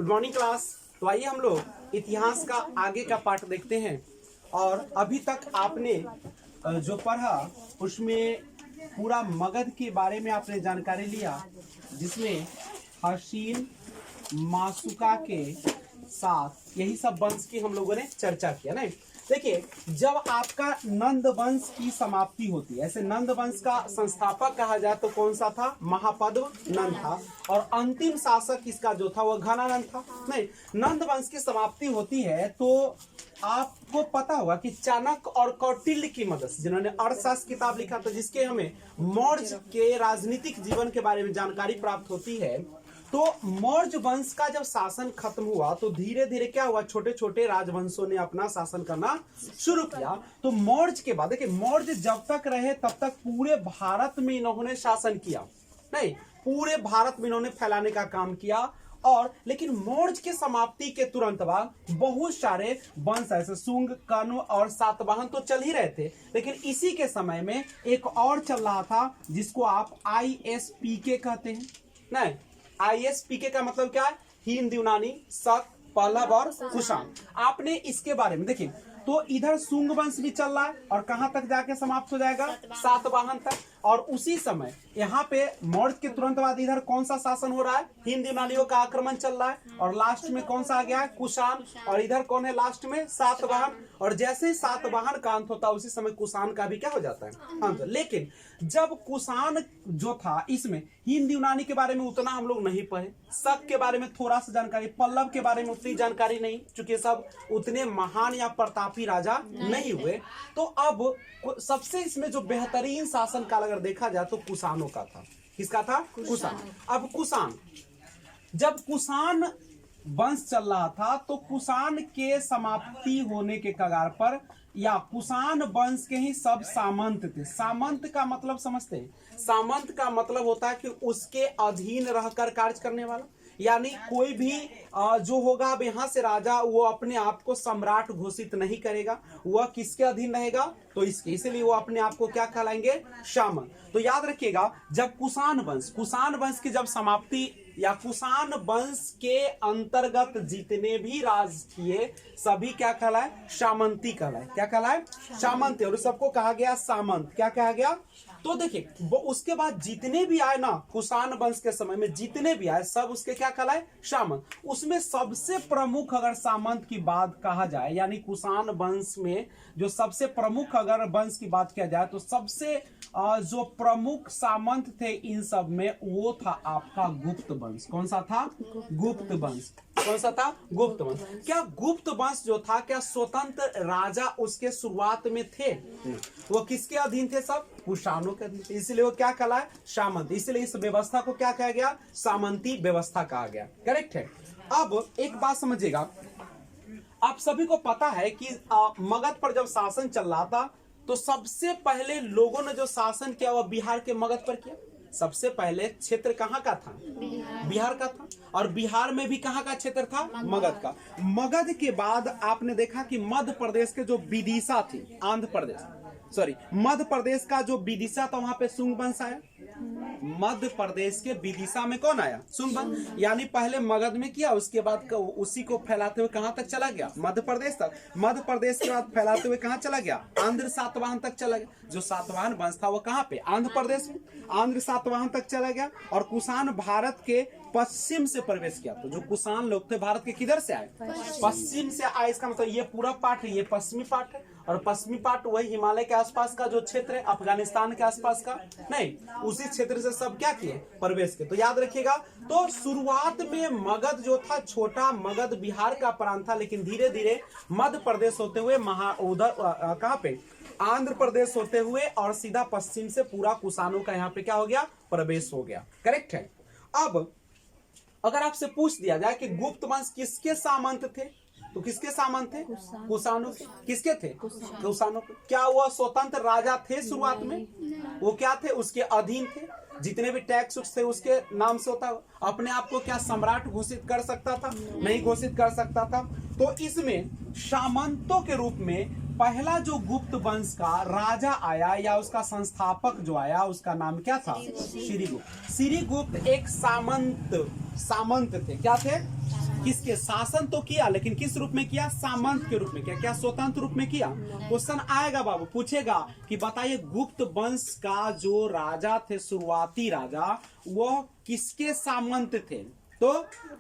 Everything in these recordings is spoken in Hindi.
Good morning class. तो आइए हम लोग इतिहास का आगे का पार्ट देखते हैं। और अभी तक आपने जो पढ़ा उसमें पूरा मगध के बारे में आपने जानकारी लिया, जिसमें हसीन मासुका के साथ यही सब वंश की हम लोगों ने चर्चा किया ना। देखिए, जब आपका नंद वंश की समाप्ति होती है, ऐसे नंद वंश का संस्थापक कहा जाए तो कौन सा था? महापद्म नंद था। और अंतिम शासक इसका जो था वह घनानंद था। नहीं, नंद वंश की समाप्ति होती है तो आपको पता होगा कि चाणक्य और कौटिल्य की मदद से, जिन्होंने अर्थशास्त्र किताब लिखा था, जिसके हमें मौर्य के राजनीतिक जीवन के बारे में जानकारी प्राप्त होती है, तो मौर्य वंश का जब शासन खत्म हुआ तो धीरे धीरे क्या हुआ, छोटे छोटे राजवंशों ने अपना शासन करना शुरू किया। तो मौर्य के बाद देखिए, मौर्य जब तक रहे तब तक पूरे भारत में इन्होंने शासन किया, नहीं पूरे भारत में इन्होंने फैलाने का काम किया। और लेकिन मौर्य के समाप्ति के तुरंत बाद बहुत सारे वंश ऐसे शुंग, कण्व और सातवाहन तो चल ही रहे थे, लेकिन इसी के समय में एक और चल रहा था जिसको आप ISPK कहते हैं। नहीं, ISPK का मतलब क्या है? हिंद, यूनानी, शक, पल्लव और कुषाण। आपने इसके बारे में देखिए, तो इधर शुंग वंश भी चल रहा है और कहां तक जाके समाप्त हो जाएगा? सातवाहन तक। और उसी समय यहाँ पे मौर्य के तुरंत बाद इधर कौन सा शासन हो रहा है? हिंद यूनानियों का आक्रमण चल रहा है। और लास्ट में कौन सा आ गया है? कुषाण। और इधर कौन है लास्ट में? सातवाहन। और जैसे ही सातवाहन का अंत होता है उसी समय कुषाण का भी क्या हो जाता है? अंत। लेकिन जब कुषाण जो था, इसमें हिंद यूनानी के बारे में उतना हम लोग नहीं पढ़े, शक के बारे में थोड़ा सा जानकारी, पल्लव के बारे में उतनी जानकारी नहीं, चूंकि सब उतने महान या प्रतापी राजा नहीं हुए। तो अब सबसे इसमें जो बेहतरीन शासन काल अगर देखा जाए तो कुषाणों का था। किसका था? कुषाण। अब कुषाण, जब कुषाण वंश चल रहा था तो कुषाण के समाप्ति होने के कगार पर, या कुषाण वंश के ही सब सामंत थे। सामंत का मतलब समझते हैं? सामंत का मतलब होता है कि उसके अधीन रहकर कार्य करने वाला, यानी कोई भी जो होगा अब यहाँ से राजा, वो अपने आप को सम्राट घोषित नहीं करेगा, वह किसके अधीन रहेगा? तो इसके, इसलिए वो अपने आप को क्या कहलाएंगे? सामंत। तो याद रखिएगा, जब कुषाण वंश की जब समाप्ति, या कुषाण वंश के अंतर्गत जितने भी राज किए सभी क्या कहलाए? सामंती कहलाए। क्या कहलाए? सामंती। और सबको कहा गया सामंत। क्या कहा गया? तो देखिए, वो उसके बाद जितने भी आए ना, कुषाण वंश के समय में जितने भी आए सब उसके क्या कहलाए? सामंत। उसमें सबसे प्रमुख अगर सामंत की बात कहा जाए, यानी कुषाण वंश में जो सबसे प्रमुख अगर वंश की बात किया जाए, तो सबसे जो प्रमुख सामंत थे इन सब में, वो था आपका गुप्त वंश। कौन सा था? गुप्त वंश। कौन सा था? गुप्त वंश। क्या गुप्त वंश जो था, क्या स्वतंत्र राजा उसके शुरुआत में थे? वो किसके अधीन थे? सब कुषाणों के अधीन थे। इसलिए वो क्या कहलाए? सामंत। इसलिए इस व्यवस्था को क्या कहा गया? सामंती व्यवस्था कहा गया। करेक्ट है। अब एक बात समझिएगा, आप सभी को पता है कि मगध पर जब शासन चल रहा था तो सबसे पहले लोगों ने जो शासन किया वह बिहार के मगध पर किया। सबसे पहले क्षेत्र कहाँ का था? बिहार का था। और बिहार में भी कहाँ का क्षेत्र था? मगध का। मगध के बाद आपने देखा कि मध्य प्रदेश के जो विदिशा थी, मध्य प्रदेश का जो विदिशा था, वहां पे शुंग वंश आया। मध्य प्रदेश के विदिशा में कौन आया? शुंग वंश। यानी पहले मगध में किया, उसके बाद उसी को फैलाते हुए कहां तक चला गया? मध्य प्रदेश तक। मध्य प्रदेश के बाद फैलाते हुए कहां चला गया? आंध्र सातवाहन तक चला गया। जो सातवाहन वंश था वो कहां पे? आंध्र प्रदेश में। आंध्र सातवाहन तक चला गया। और कुषाण भारत के पश्चिम से प्रवेश किया। तो जो कुषाण लोग थे भारत के किधर से आए? पश्चिम से आए। इसका मतलब ये पूरा पार्ट है, ये पश्चिमी पार्ट है। और पश्चिमी पार्ट वही हिमालय के आसपास का जो क्षेत्र है, अफगानिस्तान के आसपास का नहीं, उसी क्षेत्र से सब क्या किए? प्रवेश किए। तो याद रखिएगा, तो शुरुआत में मगध जो था, छोटा मगध बिहार का प्रांत था, लेकिन धीरे धीरे मध्य प्रदेश होते हुए उधर कहां पे? आंध्र प्रदेश होते हुए और सीधा पश्चिम से पूरा कुषाणों का यहाँ पे क्या हो गया? प्रवेश हो गया। करेक्ट है। अब अगर आपसे पूछ दिया जाए कि गुप्त वंश किसके सामंत थे, तो किसके सामंत थे? कुषाणों के। किसके थे? कुषाणों के। क्या वह स्वतंत्र राजा थे शुरुआत में? वो क्या थे? उसके अधीन थे। जितने भी टैक्स थे उसके नाम से होता। अपने आप को क्या सम्राट घोषित कर सकता था? नहीं घोषित कर सकता था। तो इसमें सामंतों के रूप में पहला जो गुप्त वंश का राजा आया, या उसका संस्थापक जो आया, उसका नाम क्या था? श्रीगुप्त। श्रीगुप्त एक सामंत थे। क्या थे? किसके शासन तो किया, लेकिन किस रूप में किया? सामंत के रूप में किया। क्या स्वतंत्र रूप में किया? क्वेश्चन आएगा बाबू, पूछेगा कि बताइए गुप्त वंश का जो राजा थे, शुरुआती राजा, वह किसके सामंत थे? तो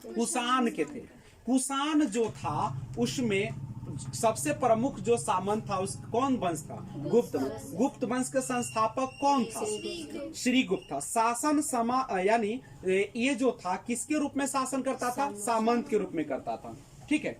कुषाण के थे। कुषाण जो था उसमें सबसे प्रमुख जो सामंत था उस कौन वंश था? गुप्त वंश। गुप्त वंश के संस्थापक कौन था? श्री गुप्त था। शासन यानी ये जो था किसके रूप में शासन करता था? सामंत के रूप में करता था। ठीक है।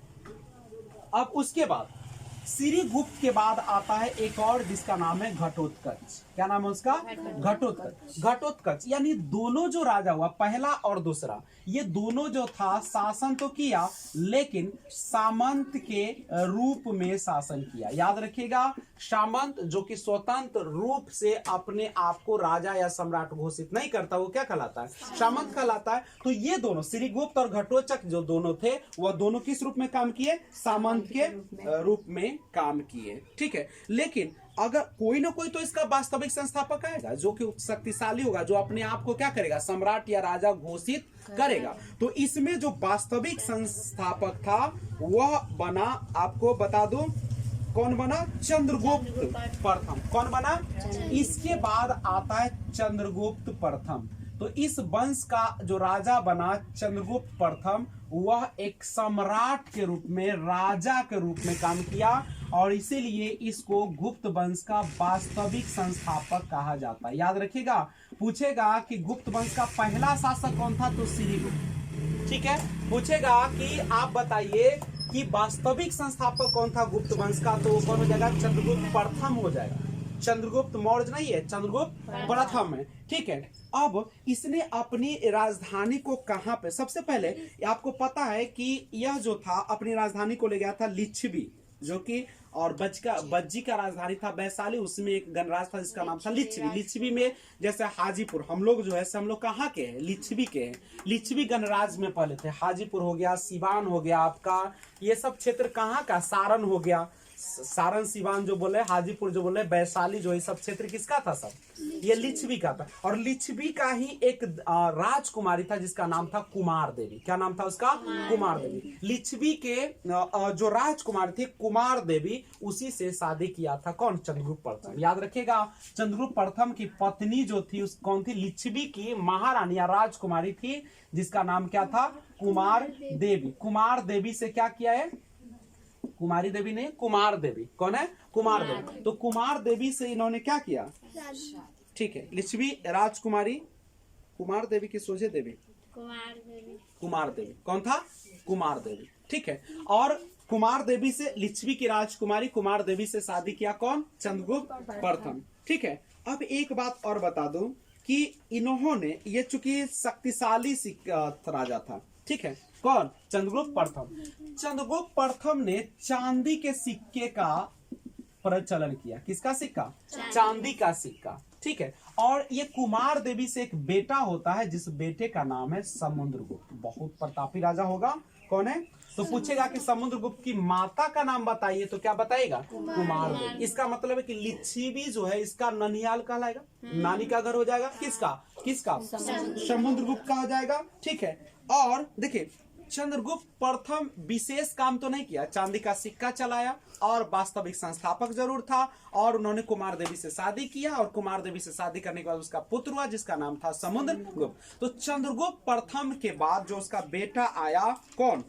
अब उसके बाद श्री गुप्त के बाद आता है एक और जिसका नाम है घटोत्कच। क्या नाम है उसका? घटोत्कच। घटोत्कच यानी दोनों जो राजा हुआ, पहला और दूसरा, ये दोनों जो था शासन तो किया लेकिन सामंत के रूप में शासन किया। याद रखिएगा, सामंत जो कि स्वतंत्र रूप से अपने आप को राजा या सम्राट घोषित नहीं करता, वो क्या कहलाता है? सामंत कहलाता है। तो ये दोनों श्रीगुप्त और घटोत्कच जो दोनों थे, वह दोनों किस रूप में काम किए? सामंत के रूप में काम किए। ठीक है। लेकिन अगर कोई ना कोई तो इसका वास्तविक संस्थापक आएगा जो कि शक्तिशाली होगा, जो अपने आप को क्या करेगा? सम्राट या राजा घोषित करेगा। तो इसमें जो वास्तविक संस्थापक था वह बना, आपको बता दूं कौन बना? चंद्रगुप्त प्रथम। कौन बना? इसके बाद आता है चंद्रगुप्त प्रथम। तो इस वंश का जो राजा बना चंद्रगुप्त प्रथम, वह एक सम्राट के रूप में, राजा के रूप में काम किया और इसीलिए इसको गुप्त वंश का वास्तविक संस्थापक कहा जाता है। याद रखिएगा, पूछेगा कि गुप्त वंश का पहला शासक कौन था? तो श्रीगुप्त। ठीक है। पूछेगा कि आप बताइए कि वास्तविक संस्थापक कौन था गुप्त वंश का? तो कौन हो जाएगा? चंद्रगुप्त प्रथम हो जाएगा। चंद्रगुप्त मौर्य नहीं है, चंद्रगुप्त प्रथम है। ठीक है। अब इसने अपनी राजधानी को कहां पे? सबसे पहले आपको पता है कि यह जो था अपनी राजधानी को ले गया था लिच्छवी, जो कि और बज्जी का राजधानी था वैशाली, उसमें एक गणराज था जिसका नाम था लिच्छवी। लिच्छवी में जैसे हाजीपुर, हम लोग जो है हम लोग कहाँ के हैं? लिच्छवी के हैं। लिच्छवी गणराज में पहले थे। हाजीपुर हो गया, सिवान हो गया आपका, ये सब क्षेत्र कहाँ का? सारण हो गया। सारण, सिवान जो बोले, हाजीपुर जो बोले, वैशाली जो, ये सब क्षेत्र किसका था? सब ये लिच्छवी का था। और लिच्छवी का ही एक राजकुमारी था जिसका नाम था कुमार देवी। क्या नाम था उसका? कुमार देवी। लिच्छवी के जो राजकुमार थे कुमार देवी, उसी से शादी किया था कौन? चंद्रगुप्त प्रथम। याद रखिएगा, चंद्रगुप्त प्रथम की पत्नी जो थी उस कौन थी? लिच्छवी की महारानी या राजकुमारी थी जिसका नाम क्या था? कुमार देवी। कुमार देवी से क्या किया है? कुमारी देवी ने, कुमार देवी। कौन है? कुमार देवी। तो कुमार देवी से इन्होंने क्या किया? ठीक है। लिच्छवी राजकुमारी, कुमार देवी की सोचे देवी, कुमार देवी कौन था? कुमार देवी। ठीक है। और कुमार देवी से, लिच्छवी की राजकुमारी कुमार देवी से शादी किया कौन? चंद्रगुप्त प्रथम। ठीक है। अब एक बात और बता दूं कि इन्होंने, ये चूंकि शक्तिशाली राजा था, ठीक है, कौन? चंद्रगुप्त प्रथम। चंद्रगुप्त प्रथम ने चांदी के सिक्के का प्रचलन किया। किसका सिक्का? चांदी का सिक्का। ठीक है। और ये कुमार देवी से एक बेटा होता है जिस बेटे का नाम है समुद्रगुप्त। बहुत प्रतापी राजा होगा। कौन है? तो पूछेगा कि समुद्रगुप्त की माता का नाम बताइए, तो क्या बताएगा? कुमार देवी। इसका मतलब है कि लिच्छवी जो है इसका ननिहाल कहलाएगा, नानी का घर हो जाएगा। किसका? किसका? समुद्रगुप्त का हो जाएगा। ठीक है। और देखिए, चंद्रगुप्त प्रथम विशेष काम तो नहीं किया, चांदी का सिक्का चलाया और वास्तविक संस्थापक जरूर था, और उन्होंने कुमार देवी से शादी किया और कुमार देवी से शादी करने के बाद उसका पुत्र हुआ जिसका नाम था समुद्रगुप्त। तो चंद्रगुप्त प्रथम के बाद जो उसका बेटा आया, कौन?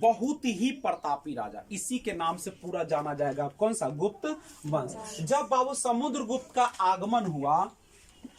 बहुत ही प्रतापी राजा, इसी के नाम से पूरा जाना जाएगा। कौन सा? गुप्त वंश। जब बाबू समुद्रगुप्त का आगमन हुआ,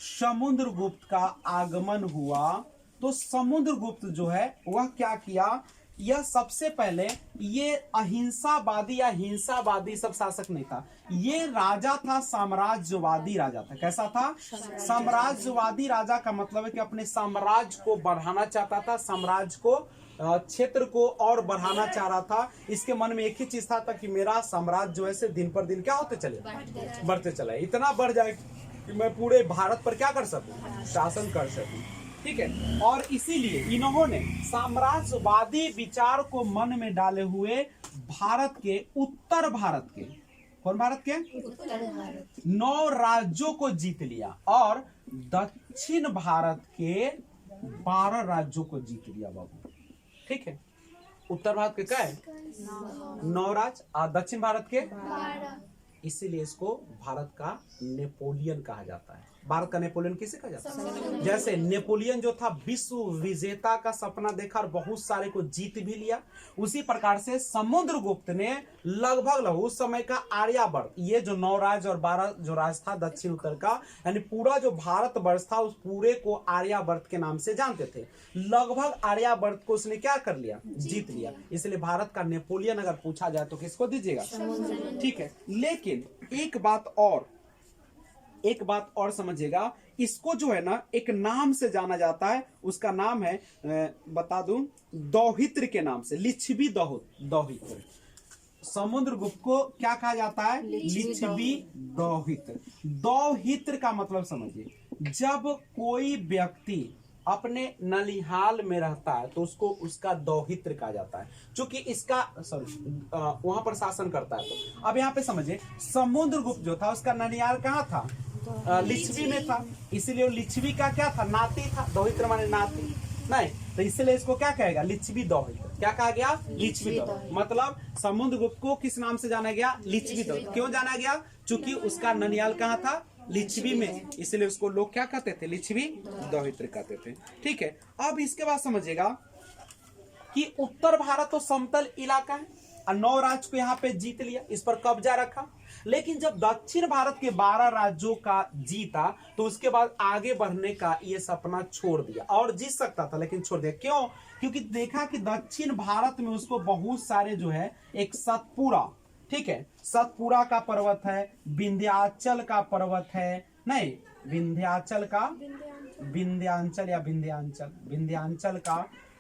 समुद्रगुप्त का आगमन हुआ, तो समुद्रगुप्त जो है वह क्या किया? यह सबसे पहले ये अहिंसावादी या हिंसावादी सब शासक नहीं था, ये राजा था, साम्राज्यवादी राजा था। कैसा था? साम्राज्यवादी राजा का मतलब है कि अपने साम्राज्य को बढ़ाना चाहता था, साम्राज्य को, क्षेत्र को और बढ़ाना चाह रहा था। इसके मन में एक ही चीज था कि मेरा साम्राज्य जो है दिन पर दिन क्या होते चले? बढ़ते चले, इतना बढ़ जाए कि मैं पूरे भारत पर क्या कर सकूं? शासन कर सकूं। ठीक है। और इसीलिए इन्होंने साम्राज्यवादी विचार को मन में डाले हुए भारत के, उत्तर भारत के, कौन भारत के? उत्तर भारत 9 राज्यों को जीत लिया और दक्षिण भारत के 12 राज्यों को जीत लिया बाबू। ठीक है। उत्तर भारत के क्या है? 9 राज्य और दक्षिण भारत के, इसीलिए इसको भारत का नेपोलियन कहा जाता है। भारत का नेपोलियन किसे कहा जाता है? जैसे नेपोलियन जो था विश्व विजेता का सपना देखा और बहुत सारे को जीत भी लिया, उसी प्रकार से समुद्रगुप्त ने लगभग उस समय का आर्यावर्त, ये जो 9 राज्य और 12 जो राज्य था दक्षिण उत्तर का, यानी पूरा जो भारत वर्ष था उस पूरे को आर्यावर्त के नाम से जानते थे। लगभग आर्यावर्त को उसने क्या कर लिया? जीत लिया। इसलिए भारत का नेपोलियन अगर पूछा जाए तो किसको दीजिएगा? ठीक है। लेकिन एक बात और समझिएगा, इसको जो है ना एक नाम से जाना जाता है, उसका नाम है बता दूं, दौहित्र के नाम से, लिच्छवी दौहित्र। समुद्रगुप्त को क्या कहा जाता है? लिच्छवी दौहित्र। दौहित्र का मतलब समझिए, जब कोई व्यक्ति अपने नलिहाल में रहता है तो उसको उसका दौहित्र कहा जाता है, क्योंकि इसका वहां पर शासन करता है। तो अब यहाँ पे समझिए, समुद्रगुप्त जो था उसका ननिहाल कहाँ था? लिच्छवी में था, इसीलिए लिच्छवी का क्या था? नाती था। दौहित्र माने नाती नहीं, तो इसलिए इसको क्या कहेगा? लिच्छवी दौहित्र। क्या कहा गया? लिच्छवी दौहित्र। मतलब समुद्रगुप्त को किस नाम से जाना गया? लिच्छवी दौहित्र। क्यों जाना गया? क्योंकि उसका ननिहाल कहाँ था? लिच्छवी में, इसलिए उसको लोग क्या कहते थे? लिच्छवी दौहित्र कहते थे। ठीक है। अब इसके बाद समझिएगा कि उत्तर भारत तो समतल इलाका है और 9 राज्य को यहाँ पे जीत लिया, इस पर कब्जा रखा। लेकिन जब दक्षिण भारत के 12 राज्यों का जीता तो उसके बाद आगे बढ़ने का ये सपना छोड़ दिया, और जीत सकता था लेकिन छोड़ दिया। क्यों? क्योंकि देखा कि दक्षिण भारत में उसको बहुत सारे जो है, एक सतपुरा, ठीक है, सतपुरा का पर्वत है, विंध्याचल का पर्वत है, नहीं विंध्याचल का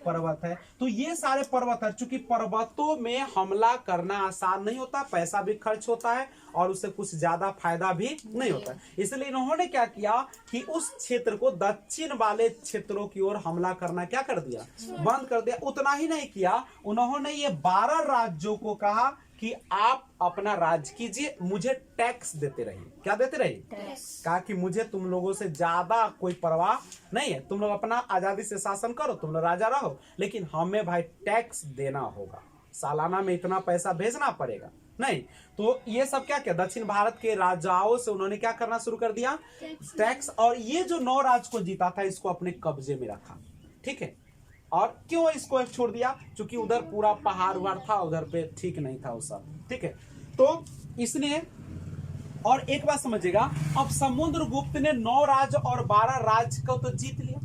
पर्वत है। तो ये सारे पर्वत है, चूंकि पर्वतों में हमला करना आसान नहीं होता, पैसा भी खर्च होता है और उससे कुछ ज्यादा फायदा भी नहीं होता। इसलिए इन्होंने क्या किया कि उस क्षेत्र को, दक्षिण वाले क्षेत्रों की ओर हमला करना क्या कर दिया? बंद कर दिया। उतना ही नहीं किया, उन्होंने ये 12 राज्यों को कहा कि आप अपना राज कीजिए, मुझे टैक्स देते रहिए। क्या देते रहिए? कहा कि मुझे तुम लोगों से ज्यादा कोई परवाह नहीं है, तुम लोग अपना आजादी से शासन करो, तुम लोग राजा रहो, लेकिन हमें भाई टैक्स देना होगा, सालाना में इतना पैसा भेजना पड़ेगा। नहीं तो ये सब क्या किया? दक्षिण भारत के राजाओं से उन्होंने क्या करना शुरू कर दिया? टैक्स। और ये जो 9 राज्य को जीता था इसको अपने कब्जे में रखा। ठीक है। और क्यों इसको छोड़ दिया? क्योंकि उधर पूरा पहाड़ उहाड़ था, उधर पे ठीक नहीं था वो सब। ठीक है। तो इसलिए, और एक बात समझिएगा, अब समुद्रगुप्त ने 9 राज्य और 12 राज्य को तो जीत लिया,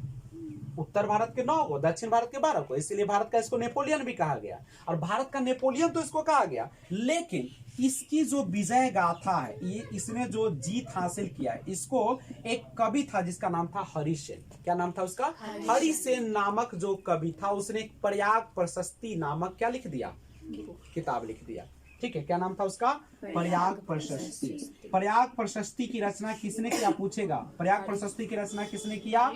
उत्तर भारत के 9 को, दक्षिण भारत के 12 को, इसलिए भारत का इसको नेपोलियन भी कहा गया, और भारत का नेपोलियन तो इसको कहा गया। लेकिन इसकी जो विजय गाथा है, ये इसने जो जीत हासिल किया है, इसको एक कवि था जिसका नाम था हरिसेन। क्या नाम था उसका? हरिसेन नामक जो कवि था, उसने एक प्रयाग प्रशस्ति नामक क्या लिख दिया? किताब लिख दिया। ठीक है। क्या नाम था उसका? प्रयाग प्रशस्ति। प्रयाग प्रशस्ति की रचना किसने किया पूछेगा? प्रयाग प्रशस्ति की रचना किसने किया?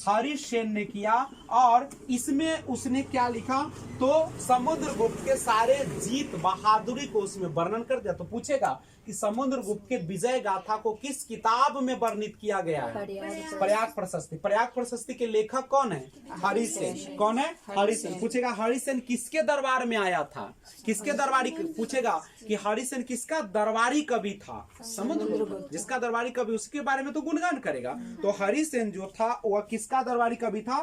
हरिसेन ने किया। और इसमें उसने क्या लिखा? तो समुद्रगुप्त के सारे जीत बहादुरी को उसमें वर्णन कर दिया। तो पूछेगा कि समुद्रगुप्त के विजय गाथा को किस किताब में वर्णित किया गया है? प्रयाग प्रशस्ति। प्रयाग प्रशस्ति के लेखक कौन है? हरिसेन। कौन है? हरिसेन। पूछेगा हरिसेन किसके दरबार में आया था? किसके दरबारी? पूछेगा कि हरिसेन किसका दरबारी कवि था? समुद्रगुप्त। जिसका दरबारी कवि, उसके बारे में तो गुणगान करेगा। तो हरिसेन जो था वह किसका दरबारी कवि था?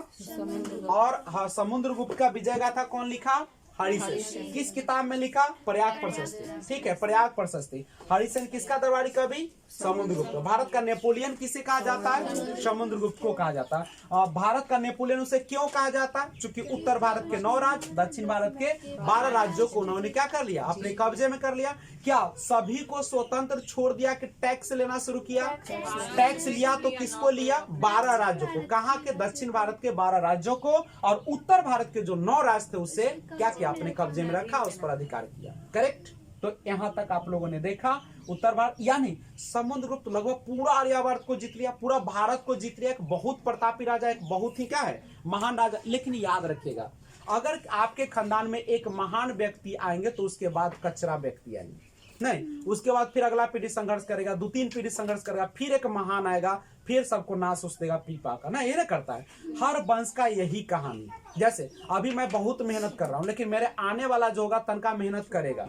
और समुद्रगुप्त का विजय गाथा कौन लिखा? हरिसेन। किस किताब में लिखा? प्रयाग प्रशस्ति। ठीक है। प्रयाग प्रशस्ति। हरिसेन किसका दरबारी कवि? समुद्रगुप्त। भारत का नेपोलियन किसे कहा जाता है? समुद्रगुप्त को कहा जाता है। भारत का नेपोलियन उसे क्यों कहा जाता है? क्योंकि उत्तर भारत के 9 राज्य, दक्षिण भारत के 12 राज्यों को उन्होंने क्या कर लिया? अपने कब्जे में कर लिया। क्या सभी को स्वतंत्र छोड़ दिया कि टैक्स लेना शुरू किया? टैक्स लिया तो किसको लिया? 12 राज्यों को। कहाँ के? दक्षिण भारत के 12 राज्यों को। और उत्तर भारत के जो 9 राज्य थे उसे क्या किया? अपने कब्जे में रखा, उस पर अधिकार किया। करेक्ट। तो यहां तक आप लोगों ने देखा उत्तर भारत, यानी समुद्रगुप्त लगभग पूरा आर्यावर्त को जीत लिया, पूरा भारत को जीत लिया। एक बहुत प्रतापी राजा, एक बहुत ही क्या है? महान राजा। लेकिन याद रखिएगा, अगर आपके खानदान में एक महान व्यक्ति आएंगे तो उसके बाद कचरा व्यक्ति आएंगे। नहीं, उसके बाद फिर अगला पीढ़ी संघर्ष करेगा, 2-3 पीढ़ी संघर्ष करेगा, फिर एक महान आएगा, फिर सबको नाश उस देगा पीपा का ना, ये ना करता है। हर वंश का यही कहानी। जैसे अभी मैं बहुत मेहनत कर रहा हूँ, लेकिन मेरे आने वाला जो होगा तनका मेहनत करेगा,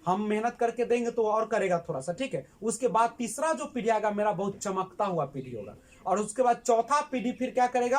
हम मेहनत करके देंगे तो और करेगा थोड़ा सा, ठीक है। उसके बाद तीसरा जो पीढ़ी आएगा मेरा बहुत चमकता हुआ पीढ़ी होगा, और उसके बाद चौथा पीढ़ी फिर क्या करेगा,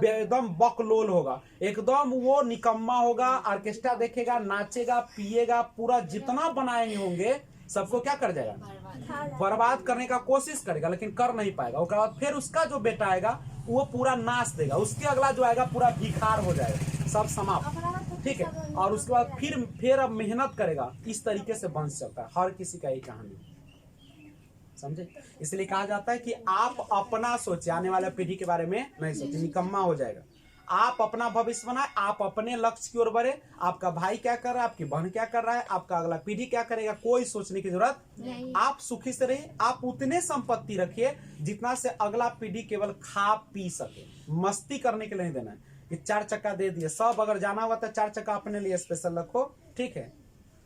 एकदम बकलोल होगा, एकदम वो निकम्मा होगा, ऑर्केस्ट्रा देखेगा, नाचेगा, पिएगा, पूरा जितना बनाए होंगे सबको क्या कर जाएगा, बर्बाद करने का कोशिश करेगा, लेकिन कर नहीं पाएगा। उसके बाद फिर उसका जो बेटा आएगा वो पूरा नाच देगा, उसके अगला जो आएगा पूरा भिखार हो जाएगा, सब समाप्त, ठीक है। और उसके बाद फिर अब मेहनत करेगा। इस तरीके से वंश चलता है, हर किसी का एक कहानी, समझे। इसलिए कहा जाता है कि आप अपना सोचे, आने वाले पीढ़ी के बारे में नहीं सोचे, निकम्मा हो जाएगा। आप अपना भविष्य बनाए, आप अपने लक्ष्य की ओर बढ़े, आपका भाई क्या कर रहा है, आपकी बहन क्या कर रहा है, आपका अगला पीढ़ी क्या करेगा, कोई सोचने की जरूरत नहीं। आप सुखी से रहिए, आप उतने संपत्ति रखिए जितना से अगला पीढ़ी केवल खा पी सके, मस्ती करने के लिए नहीं देना है कि 4 चक्का दे दिए, सब अगर जाना हुआ तो 4 चक्का अपने लिए स्पेशल रखो, ठीक है,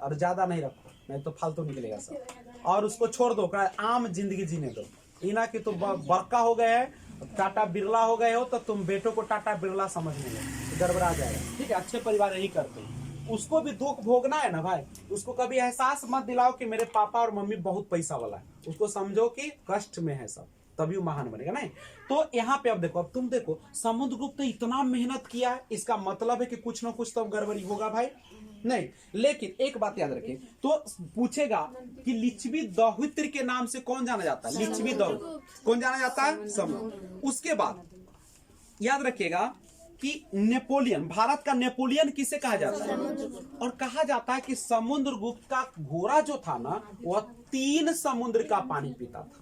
और ज्यादा नहीं रखो, नहीं तो फालतू निकलेगा सब, और उसको छोड़ दो, आम जिंदगी जीने दो। इना कि तुम बड़का हो गए है, टाटा बिरला हो गए हो, तो तुम बेटों को टाटा बिरला समझने लगे, गड़बड़ा जाएगा, ठीक है। अच्छे परिवार यही करते हैं। उसको भी दुख भोगना है ना भाई, उसको कभी एहसास मत दिलाओ कि मेरे पापा और मम्मी बहुत पैसा वाला है, उसको समझो कि कष्ट में है सब, तभी वो महान बनेगा। नहीं तो यहाँ पे अब देखो, अब तुम देखो समुद्रगुप्त ने इतना मेहनत किया है, इसका मतलब है कि कुछ ना कुछ तो गड़बड़ी होगा भाई, नहीं। लेकिन एक बात याद रखें, तो पूछेगा कि लिच्छवी दौहित्र के नाम से कौन जाना जाता है, लिच्छवी दौहित्र कौन जाना जाता है, समुद्र। उसके बाद याद रखिएगा कि नेपोलियन, भारत का नेपोलियन किसे कहा जाता है, और कहा जाता है कि समुद्रगुप्त का घोड़ा जो था ना, वह 3 समुद्र का पानी पीता था।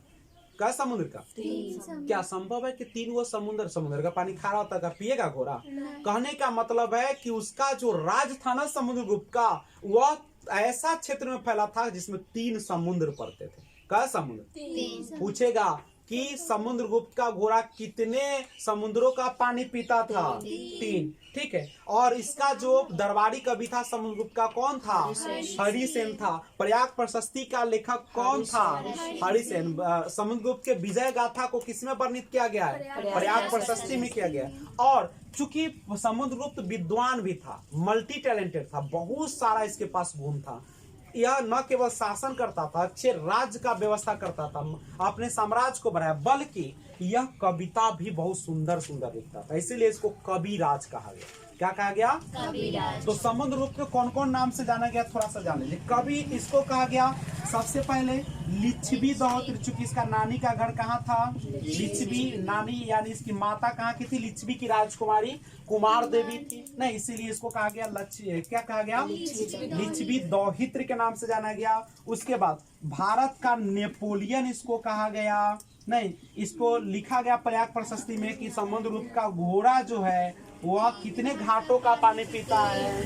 क्या समुद्र का? क्या संभव है कि 3 वो समुद्र का पानी खा रहा होता, पिएगा घोड़ा? कहने का मतलब है कि उसका जो राज था ना समुद्रगुप्त का, वह ऐसा क्षेत्र में फैला था जिसमें 3 समुद्र पड़ते थे। क्या समुद्र? पूछेगा कि समुद्रगुप्त का घोड़ा कितने समुद्रों का पानी पीता था? 3, ठीक है। और इसका जो दरबारी कवि था समुद्रगुप्त का, कौन था? हरिसेन था। प्रयाग प्रशस्ति का लेखक कौन था? हरिसेन। समुद्रगुप्त के विजय गाथा को किसमें वर्णित किया गया है? प्रयाग प्रशस्ति में किया गया है। और चूंकि समुद्रगुप्त विद्वान भी था, मल्टी टैलेंटेड था, बहुत सारा इसके पास गुण था, यह न केवल शासन करता था, अच्छे राज्य का व्यवस्था करता था, अपने साम्राज्य को बढ़ाया, बल्कि यह कविता भी बहुत सुंदर सुंदर लिखता था, इसीलिए इसको कविराज कहा गया। क्या कहा गया? कविराज। तो समुद्रगुप्त को कौन कौन नाम से जाना गया, थोड़ा सा जान लीजिए। कवि इसको कहा गया सबसे पहले लिच्छवी दौहित्र, चूंकि इसका नानी का घर कहाँ था? लिच्छवी। नानी यानी इसकी माता कहाँ की थी? लिच्छवी की राजकुमारी कुमार देवी थी, नहीं, इसीलिए इसको कहा गया क्या कहा गया? लिच्छवी दौहित्र के नाम से जाना गया। उसके बाद भारत का नेपोलियन इसको कहा गया, नहीं, इसको लिखा गया प्रयाग प्रशस्ति में कि समुद्रगुप्त का घोड़ा जो है वह कितने घाटों का पानी पीता है?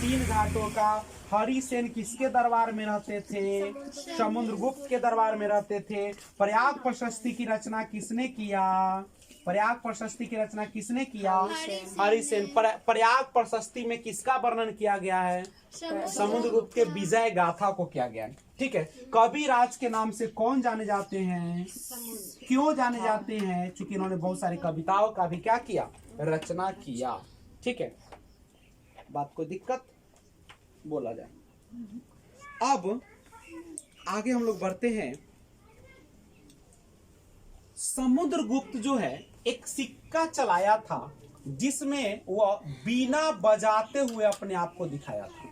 3 घाटों का। हरिसेन किसके दरबार में रहते थे? समुद्रगुप्त के दरबार में रहते थे। प्रयाग प्रशस्ति की रचना किसने किया? प्रयाग प्रशस्ति की रचना किसने किया? हरिसेन। प्रयाग प्रशस्ति में किसका वर्णन किया गया है? समुद्रगुप्त के विजय गाथा को किया गया है, ठीक है। कविराज के नाम से कौन जाने जाते हैं? क्यों जाने जाते हैं? क्योंकि इन्होंने बहुत सारी कविताओं का भी क्या किया? रचना किया, ठीक है। बात कोई दिक्कत बोला जाए। अब आगे हम लोग बढ़ते हैं। समुद्रगुप्त जो है एक सिक्का चलाया था जिसमें वह बीना बजाते हुए अपने आप को दिखाया था।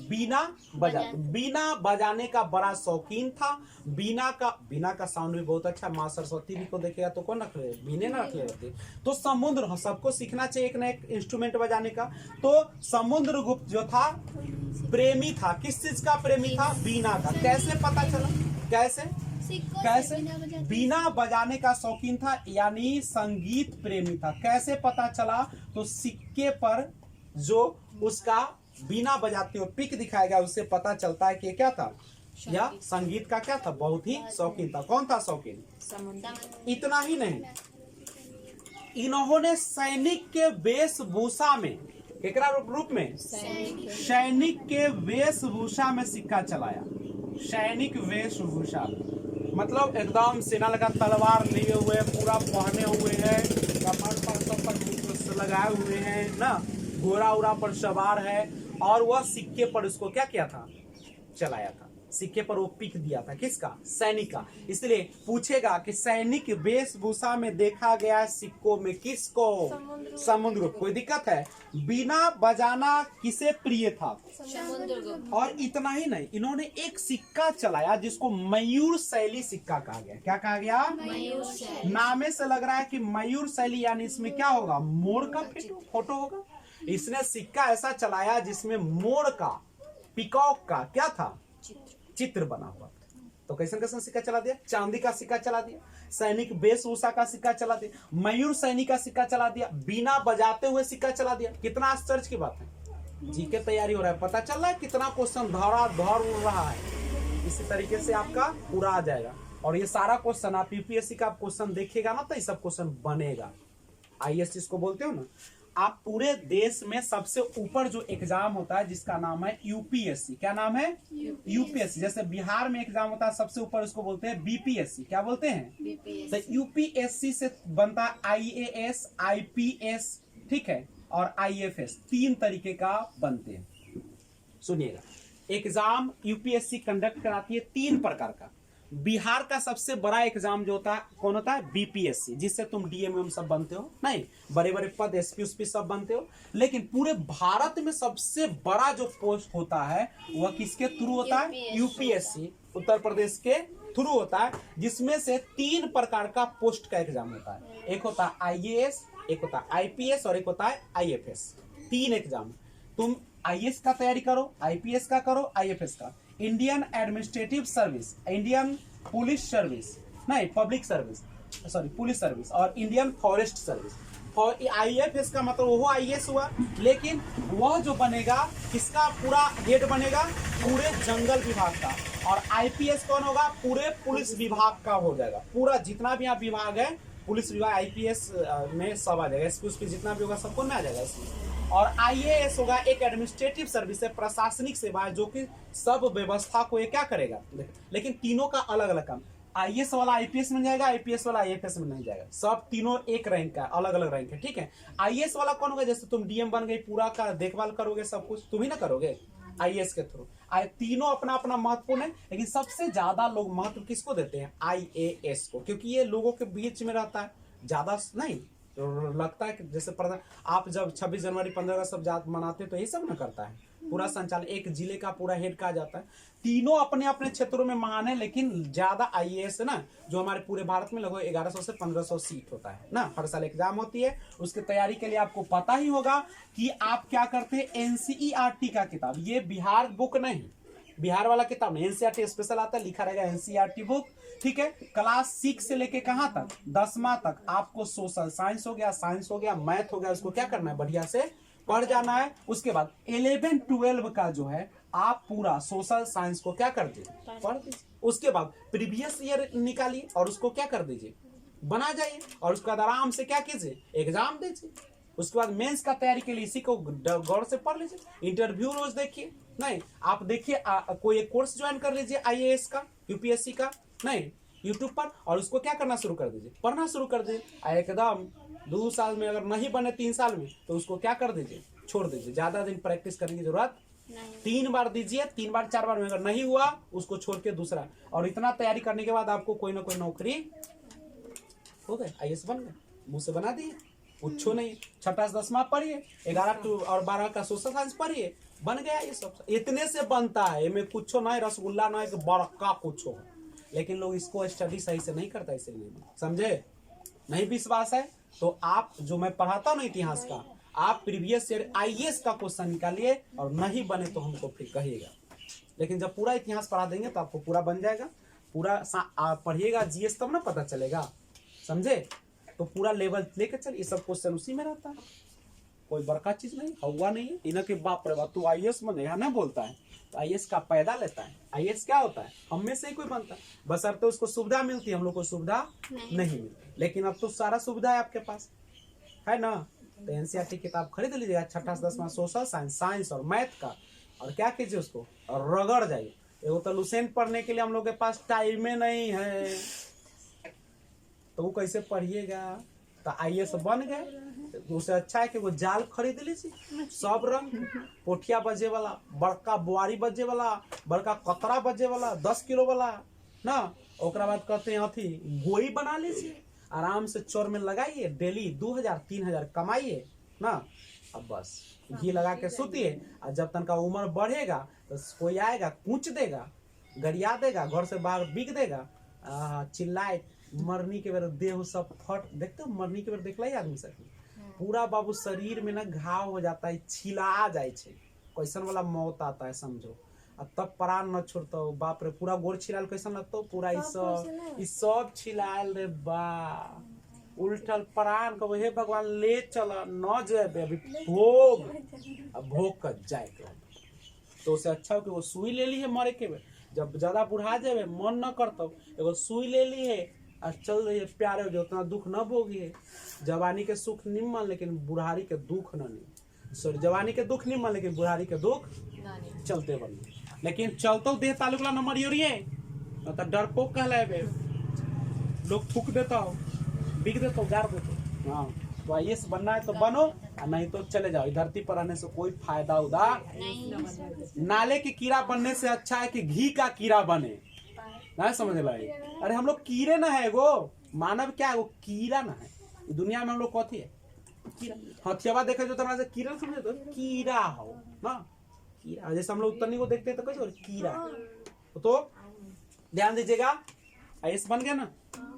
बीना बजाने का बड़ा शौकीन था। बीना का साउंड भी बहुत अच्छा। माँ सरस्वती भी को देखेगा तो कौन रख ले, बीने ना रख ले। तो समुद्र, सबको सीखना चाहिए एक ना एक इंस्ट्रूमेंट बजाने का। तो समुद्रगुप्त जो था प्रेमी था। किस चीज का प्रेमी था? बीना का। कैसे पता चला? कैसे? बीना बजाने का शौकीन था, यानी संगीत प्रेमी था। कैसे पता चला? तो सिक्के पर जो उसका बीना बजाते हुए पिक दिखाया गया, उससे पता चलता है कि क्या था? या संगीत का क्या था? बहुत ही शौकीन था। कौन था शौकीन? इतना ही नहीं, इन्होंने सैनिक के वेशभूषा में, एकरा रूप में सैनिक के वेशभूषा में सिक्का चलाया। सैनिक वेशभूषा, मतलब एकदम सेना लगा तलवार लिए हुए, पूरा पहने हुए हैं, कमर पर सब पर लगाए हुए हैं ना, घोड़ा उड़ा पर सवार है, और वह सिक्के पर उसको क्या किया था, चलाया था। सिक्के पर वो पिक दिया था, किसका, सैनिक का। इसलिए पूछेगा कि सैनिक वेशभूषा में देखा गया सिक्कों में किसको, समुद्र। कोई दिक्कत है, बिना बजाना किसे प्रिय था, और इतना ही नहीं, इन्होंने एक सिक्का चलाया जिसको मयूर शैली सिक्का कहा गया। क्या कहा गया, नामे से लग रहा है कि मयूर शैली, यानी इसमें क्या होगा, मोर का फोटो होगा। इसने सिक्का ऐसा चलाया जिसमें मोर का, पिकॉक का क्या था, चित्र बना हुआ। तो कैसे कैसे सिक्का चला दिया, चांदी का सिक्का चला दिया, सैनिक वेशभूषा का सिक्का चला दिया, मयूर सैनिक का सिक्का चला दिया, बिना बजाते हुए सिक्का चला दिया। कितना आश्चर्य की बात है। जी के तैयारी हो रहा है, पता चल रहा है कितना क्वेश्चन धड़ उड़ रहा है। इसी तरीके से आपका पूरा आ जाएगा। और ये सारा क्वेश्चन आप यूपीएससी का क्वेश्चन देखेगा ना, तो ये सब क्वेश्चन बनेगा। आईएएस जिसको बोलते हो ना, आप पूरे देश में सबसे ऊपर जो एग्जाम होता है जिसका नाम है यूपीएससी। क्या नाम है, यूपीएससी। जैसे बिहार में एग्जाम होता है सबसे ऊपर, उसको बोलते हैं बीपीएससी। क्या बोलते हैं, तो यूपीएससी से बनता है आईएएस, आईपीएस, ठीक है, और आईएफएस। 3 तरीके का बनते हैं। सुनिएगा, एग्जाम यूपीएससी कंडक्ट कराती है 3 प्रकार का। बिहार का सबसे बड़ा एग्जाम जो होता है कौन होता है, बीपीएससी, जिससे तुम डीएमएम सब बनते हो, नहीं बड़े बड़े पद एसपी उसपी सब बनते हो। लेकिन पूरे भारत में सबसे बड़ा जो पोस्ट होता है वह किसके थ्रू होता है, यूपीएससी, उत्तर प्रदेश के थ्रू होता है, जिसमें से 3 प्रकार का पोस्ट का एग्जाम होता है। एक होता है आईएएस, एक होता है आईपीएस, और एक होता है आईएफएस। 3 एग्जाम। तुम आईएएस का तैयारी करो, आईपीएस का करो, आईएफएस का। Indian administrative service, Indian police service, नहीं public service, sorry police service, और इंडियन फॉरेस्ट सर्विस। और आईएफएस का मतलब वो आईएएस हुआ, लेकिन वह जो बनेगा किसका पूरा हेड बनेगा, पूरे जंगल विभाग का। और आईपीएस कौन होगा, पूरे पुलिस विभाग का हो जाएगा। पूरा जितना भी यहाँ विभाग है, पुलिस विभाग आईपीएस में सब आ जाएगा, एसपी उसपी जितना भी होगा सबको में आ जाएगा इसमें। और आईएएस होगा एक एडमिनिस्ट्रेटिव सर्विस है, प्रशासनिक सेवा है, जो कि सब व्यवस्था को ये क्या करेगा। लेकिन तीनों का अलग अलग काम, आईएएस वाला आईपीएस में जाएगा, आईपीएस वाला आईएफएस में नहीं जाएगा। सब तीनों एक रैंक का, अलग अलग रैंक है, ठीक है। आईएएस वाला कौन होगा, जैसे तुम डीएम बन गई, पूरा का देखभाल करोगे, सब कुछ तुम ही ना करोगे आईएएस के थ्रू। तीनों अपना अपना महत्वपूर्ण है, लेकिन सबसे ज्यादा लोग महत्व किसको देते हैं, आईएएस को, क्योंकि ये लोगों के बीच में रहता है, ज्यादा नहीं लगता है कि जैसे आप जब 26 जनवरी 15 अगस्त सब मनाते तो ये सब ना करता है, पूरा संचालन एक जिले का पूरा हेड का जाता है। तीनों अपने अपने क्षेत्रों में महान है, लेकिन ज्यादा आईएएस है ना, जो हमारे पूरे भारत में लगभग 1100 से 1500 सीट होता है ना, हर साल एग्जाम होती है। उसकी तैयारी के लिए आपको पता ही होगा कि आप क्या करते हैं, एनसीईआरटी का किताब, ये बिहार बुक नहीं, बिहार वाला किताब नहीं, एनसीईआरटी स्पेशल आता है, लिखा रहेगा एनसीईआरटी बुक, ठीक है। क्लास 6 से लेके कहां तक, 10वां तक आपको सोशल साइंस हो गया, साइंस हो गया, मैथ हो गया, उसको क्या करना है, बढ़िया से पढ़ जाना है। उसके बाद 11-12 का जो है आप पूरा सोशल साइंस को क्या कर दीजिए, पढ़ दीजिए। उसके बाद प्रीवियस ईयर निकालिए और उसको क्या कर दीजिए, बना जाइए, और उसके बाद आराम से क्या कीजिए, एग्जाम दीजिए। उसके बाद मेंस का तैयारी के लिए इसी को गौर से पढ़ लीजिए, इंटरव्यू रोज देखिए, नहीं आप देखिए कोई एक कोर्स ज्वाइन कर लीजिए आईएएस का, यूपीएससी का, नहीं यूट्यूब पर, और उसको क्या करना शुरू कर दीजिए, पढ़ना शुरू कर दीजिए। एकदम 2 साल में अगर नहीं बने 3 साल में, तो उसको क्या कर दीजिए, छोड़ दीजिए, ज्यादा दिन प्रैक्टिस करने की जरूरत नहीं। 3 बार दीजिए, 3 बार 4 बार में अगर नहीं हुआ उसको छोड़ के दूसरा, और इतना तैयारी करने के बाद आपको कोई ना कोई नौकरी हो गए, आईएएस बन गए, मुंह से बना दिए, कुछ नहीं। 6 से 10वां पढ़िए, 11 और 12 का सोशल साइंस पढ़िए, बन गया ये सब। इतने से बनता है, इनमें कुछ नहीं, रसगुल्ला नहीं कि बड़का कुछ हो। लेकिन लोग इसको स्टडी सही से नहीं करता, इसलिए समझे। नहीं विश्वास है तो आप जो मैं पढ़ाता हूँ ना इतिहास का, आप प्रीवियस ईयर आईएएस का क्वेश्चन निकालिए, और नहीं बने तो हमको फिर कहिएगा। लेकिन जब पूरा इतिहास पढ़ा देंगे तो आपको पूरा बन जाएगा। पूरा पढ़िएगा जीएस तब ना पता चलेगा, समझे। तो पूरा लेवल लेकर चल, ये सब क्वेश्चन उसी में रहता है, कोई बड़का चीज नहीं, हवा नहीं है। इन्हें के बाप रे बाप तू आईएएस में यहाँ ना बोलता है, तो आईएएस का पैदा लेता है। आईएएस क्या होता है, हम में से ही कोई बनता है, बस अब तो उसको सुविधा मिलती है, हम लोग को सुविधा नहीं मिलती। लेकिन अब तो सारा सुविधा है आपके पास, है ना। तो एनसीईआरटी किताब खरीद लीजिएगा, 6 से 10वां सोशल साइंस, साइंस और मैथ का, और क्या कीजिए उसको रगड़ जाइए। वो तो लुसेंट पढ़ने के लिए हम लोग के पास टाइम ही नहीं है, तो वो कैसे पढ़िएगा। तो IAS बन गए, उससे अच्छा है कि वो जाल खरीद लीजिए, सब रंग, पोठिया बजे वाला, बड़का बुआरी बजे वाला, बड़का कतरा बजे वाला, 10 किलो वाला ना। ओकरा बाद कहते हैं अथी गोई बना लीजिए, आराम से चोर में लगाइए, डेली 2000-3000 कमाइए ना। अब बस घी लगा के सुतिए, और जब तक का उम्र बढ़ेगा तो कोई आएगा कूच देगा, गरिया देगा, घर से बाहर बिक देगा, चिल्लाए, मरनी के बेर देह सब फट, देखते हो मरनी के बेर देखला ही आदमी सब पूरा बाबू शरीर में ना घाव हो जाता है, छिला जाए छे, कैसन वाला मौत आता है समझो। अब तब प्राण न छोड़ता, बाप रे पूरा गोर छिलाल कैसन लगता, पूरा ई सब छिलाल रे बा, उल्टल प्राण को हे भगवान ले चला न जाए अभी भोग, अब भोग कर जाए। तो उससे अच्छा हो कि वो सुई ले ली है मरे के बेर, जब ज्यादा बुढ़ा जाए मन न करता एगो सुई ले ली है और चल रही है प्यारे हो, उतना दुख न भोगी है। जवानी के सुख निम्न लेकिन बुढ़ारी के दुख न नहीं, सॉरी जवानी के दुख निम्न लेकिन बुढ़ारी के दुख चलते बन। लेकिन चलतो देह तालुक ला नंबर योरिए तो डरपोक कहलाए बे, लोग थूक देता हो, बिक देता हो, गाड़ देता। हाँ तो IAS बनना है तो बनो, नहीं तो चले जाओ। धरती पर रहने से कोई फायदा उदा नहीं। नाले के कीड़ा बनने से अच्छा है कि घी का कीड़ा बने, ना समझ भाई। अरे हम लोग कीड़े ना है वो, मानव क्या है वो कीड़ा ना है। दुनिया में हम लोग कथी है, हथियावा देखे जो तुम्हारा कीड़ा समझे तो कीड़ा हो ना, कीड़ा। जैसे हम लोग तनी को देखते हैं तो कैसे कीड़ा, तो ध्यान दीजिएगा। IAS बन गया ना,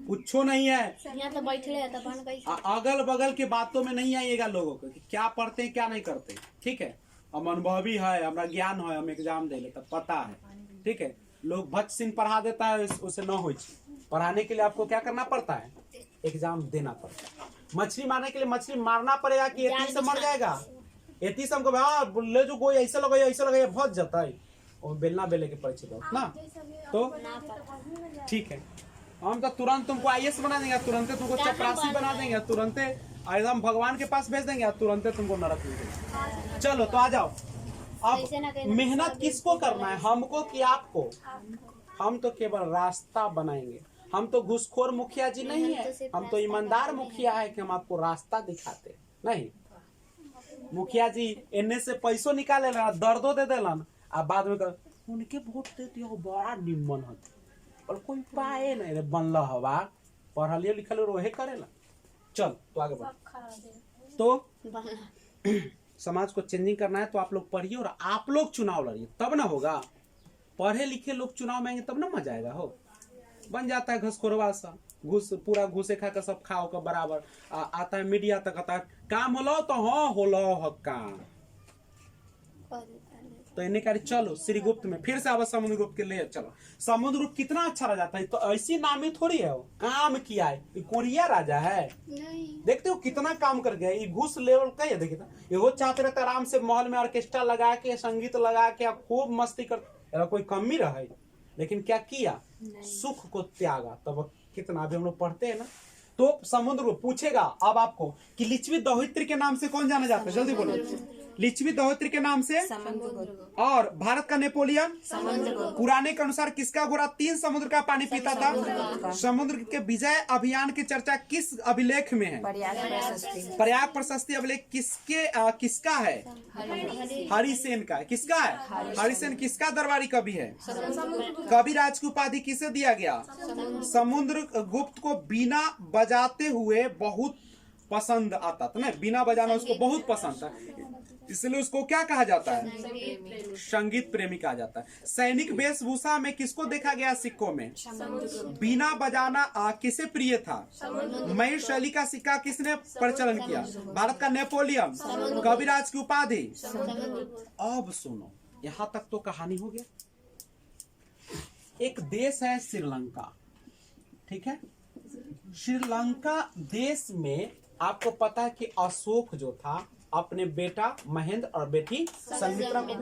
कुछ नहीं है, तो बैठे तो बन गई। अगल बगल के बातों में नहीं आइएगा लोगों को कि क्या पढ़ते हैं क्या नहीं करते, ठीक है। हम अनुभवी है, हमारा ज्ञान है, हम एग्जाम दे लेते पता है, ठीक है। लोग भट्ट सिंह पढ़ा देता है, उसे न हो, पढ़ाने के लिए आपको क्या करना पड़ता है, एग्जाम देना पड़ता है। मछली मारने के लिए मछली मारना पड़ेगा कि एती से मर जाएगा, एती से हमको ले जो कोई ऐसे लगे बहुत जाता है, और बेलना बेले के परिचय ना। तो ठीक है, हम तो तुरंत तुमको IAS बना देंगे, तुरंत तुमको चपरासी बना देंगे, तुरंत एकदम भगवान के पास भेज देंगे, तुरंत तुमको नरक मिल जाएगा। चलो तो आ जाओ। अब मेहनत किसको करना है, हमको कि आपको? हम तो केवल रास्ता बनाएंगे, हम तो घूसखोर मुखिया जी नहीं है, हम तो ईमानदार मुखिया है कि हम आपको रास्ता दिखाते नहीं। मुखिया जी इन्ने से पैसों निकाले दर्दो दे देलन, आ बाद में उनके वोट देती हो बड़ा निम्न होती, और कोई पाए नहीं रे बनल हवा, पढ़लिए लिखल रोहे करेला। चल तो आगे बढ़। तो समाज को चेंजिंग करना है तो आप लोग पढ़िए और आप लोग चुनाव लड़िए, तब ना होगा। पढ़े लिखे लोग चुनाव में आएंगे तब ना मजा आएगा। हो बन जाता है घसखोरवा सा, घूस पूरा घूसे खा कर सब खाओ का बराबर आता है मीडिया तक, आता है काम होलो तो हाँ होलो हो काम। तो इन्हें कह चलो श्रीगुप्त में फिर से अब समुद्रगुप्त के लिए चलो। समुद्रगुप्त कितना अच्छा राजा था, तो ऐसी नामी थोड़ी है, वो काम किया है, कोरिया राजा है नहीं। देखते हो कितना काम कर गया, ये घूस लेवल का है। देखिए ये वो चाहते रहते आराम से महल में ऑर्केस्ट्रा लगा के संगीत लगा के खूब मस्ती कर, कोई कमी रहे, लेकिन क्या किया, सुख को त्यागा। तब कितना अभी हम लोग पढ़ते हैं ना, तो समुद्र पूछेगा अब आपको कि लिच्छवी दोहित्री के नाम से कौन जाना जाता है, जल्दी बोलो। लिच्छवी दोहित्री के नाम से और भारत का नेपोलियन पुराने के अनुसार किसका घोड़ा 3 समुद्र का पानी पीता था। समुद्र के विजय अभियान की चर्चा किस अभिलेख में है, प्रयाग प्रशस्ति अभिलेख किसका है, हरिसेन का है। किसका है, हरिसेन किसका दरबारी कवि है, कविराज की उपाधि किसे दिया गया, समुद्र गुप्त को बीना बजाते हुए बहुत पसंद आता था ना, बीना बजाना उसको बहुत पसंद था, इसलिए उसको क्या कहा जाता है, संगीत प्रेमी कहा जाता है। सैनिक वेशभूषा में किसको देखा गया सिक्कों में, बीना बजाना किसे प्रिय था, मयूर शैली का सिक्का किसने प्रचलन किया, भारत का नेपोलियन, कविराज की उपाधि। अब सुनो, यहाँ तक तो कहानी हो गया। एक देश है श्रीलंका, ठीक है। श्रीलंका देश में आपको पता है कि अशोक जो था अपने बेटा महेंद्र और बेटी संमित्रा को,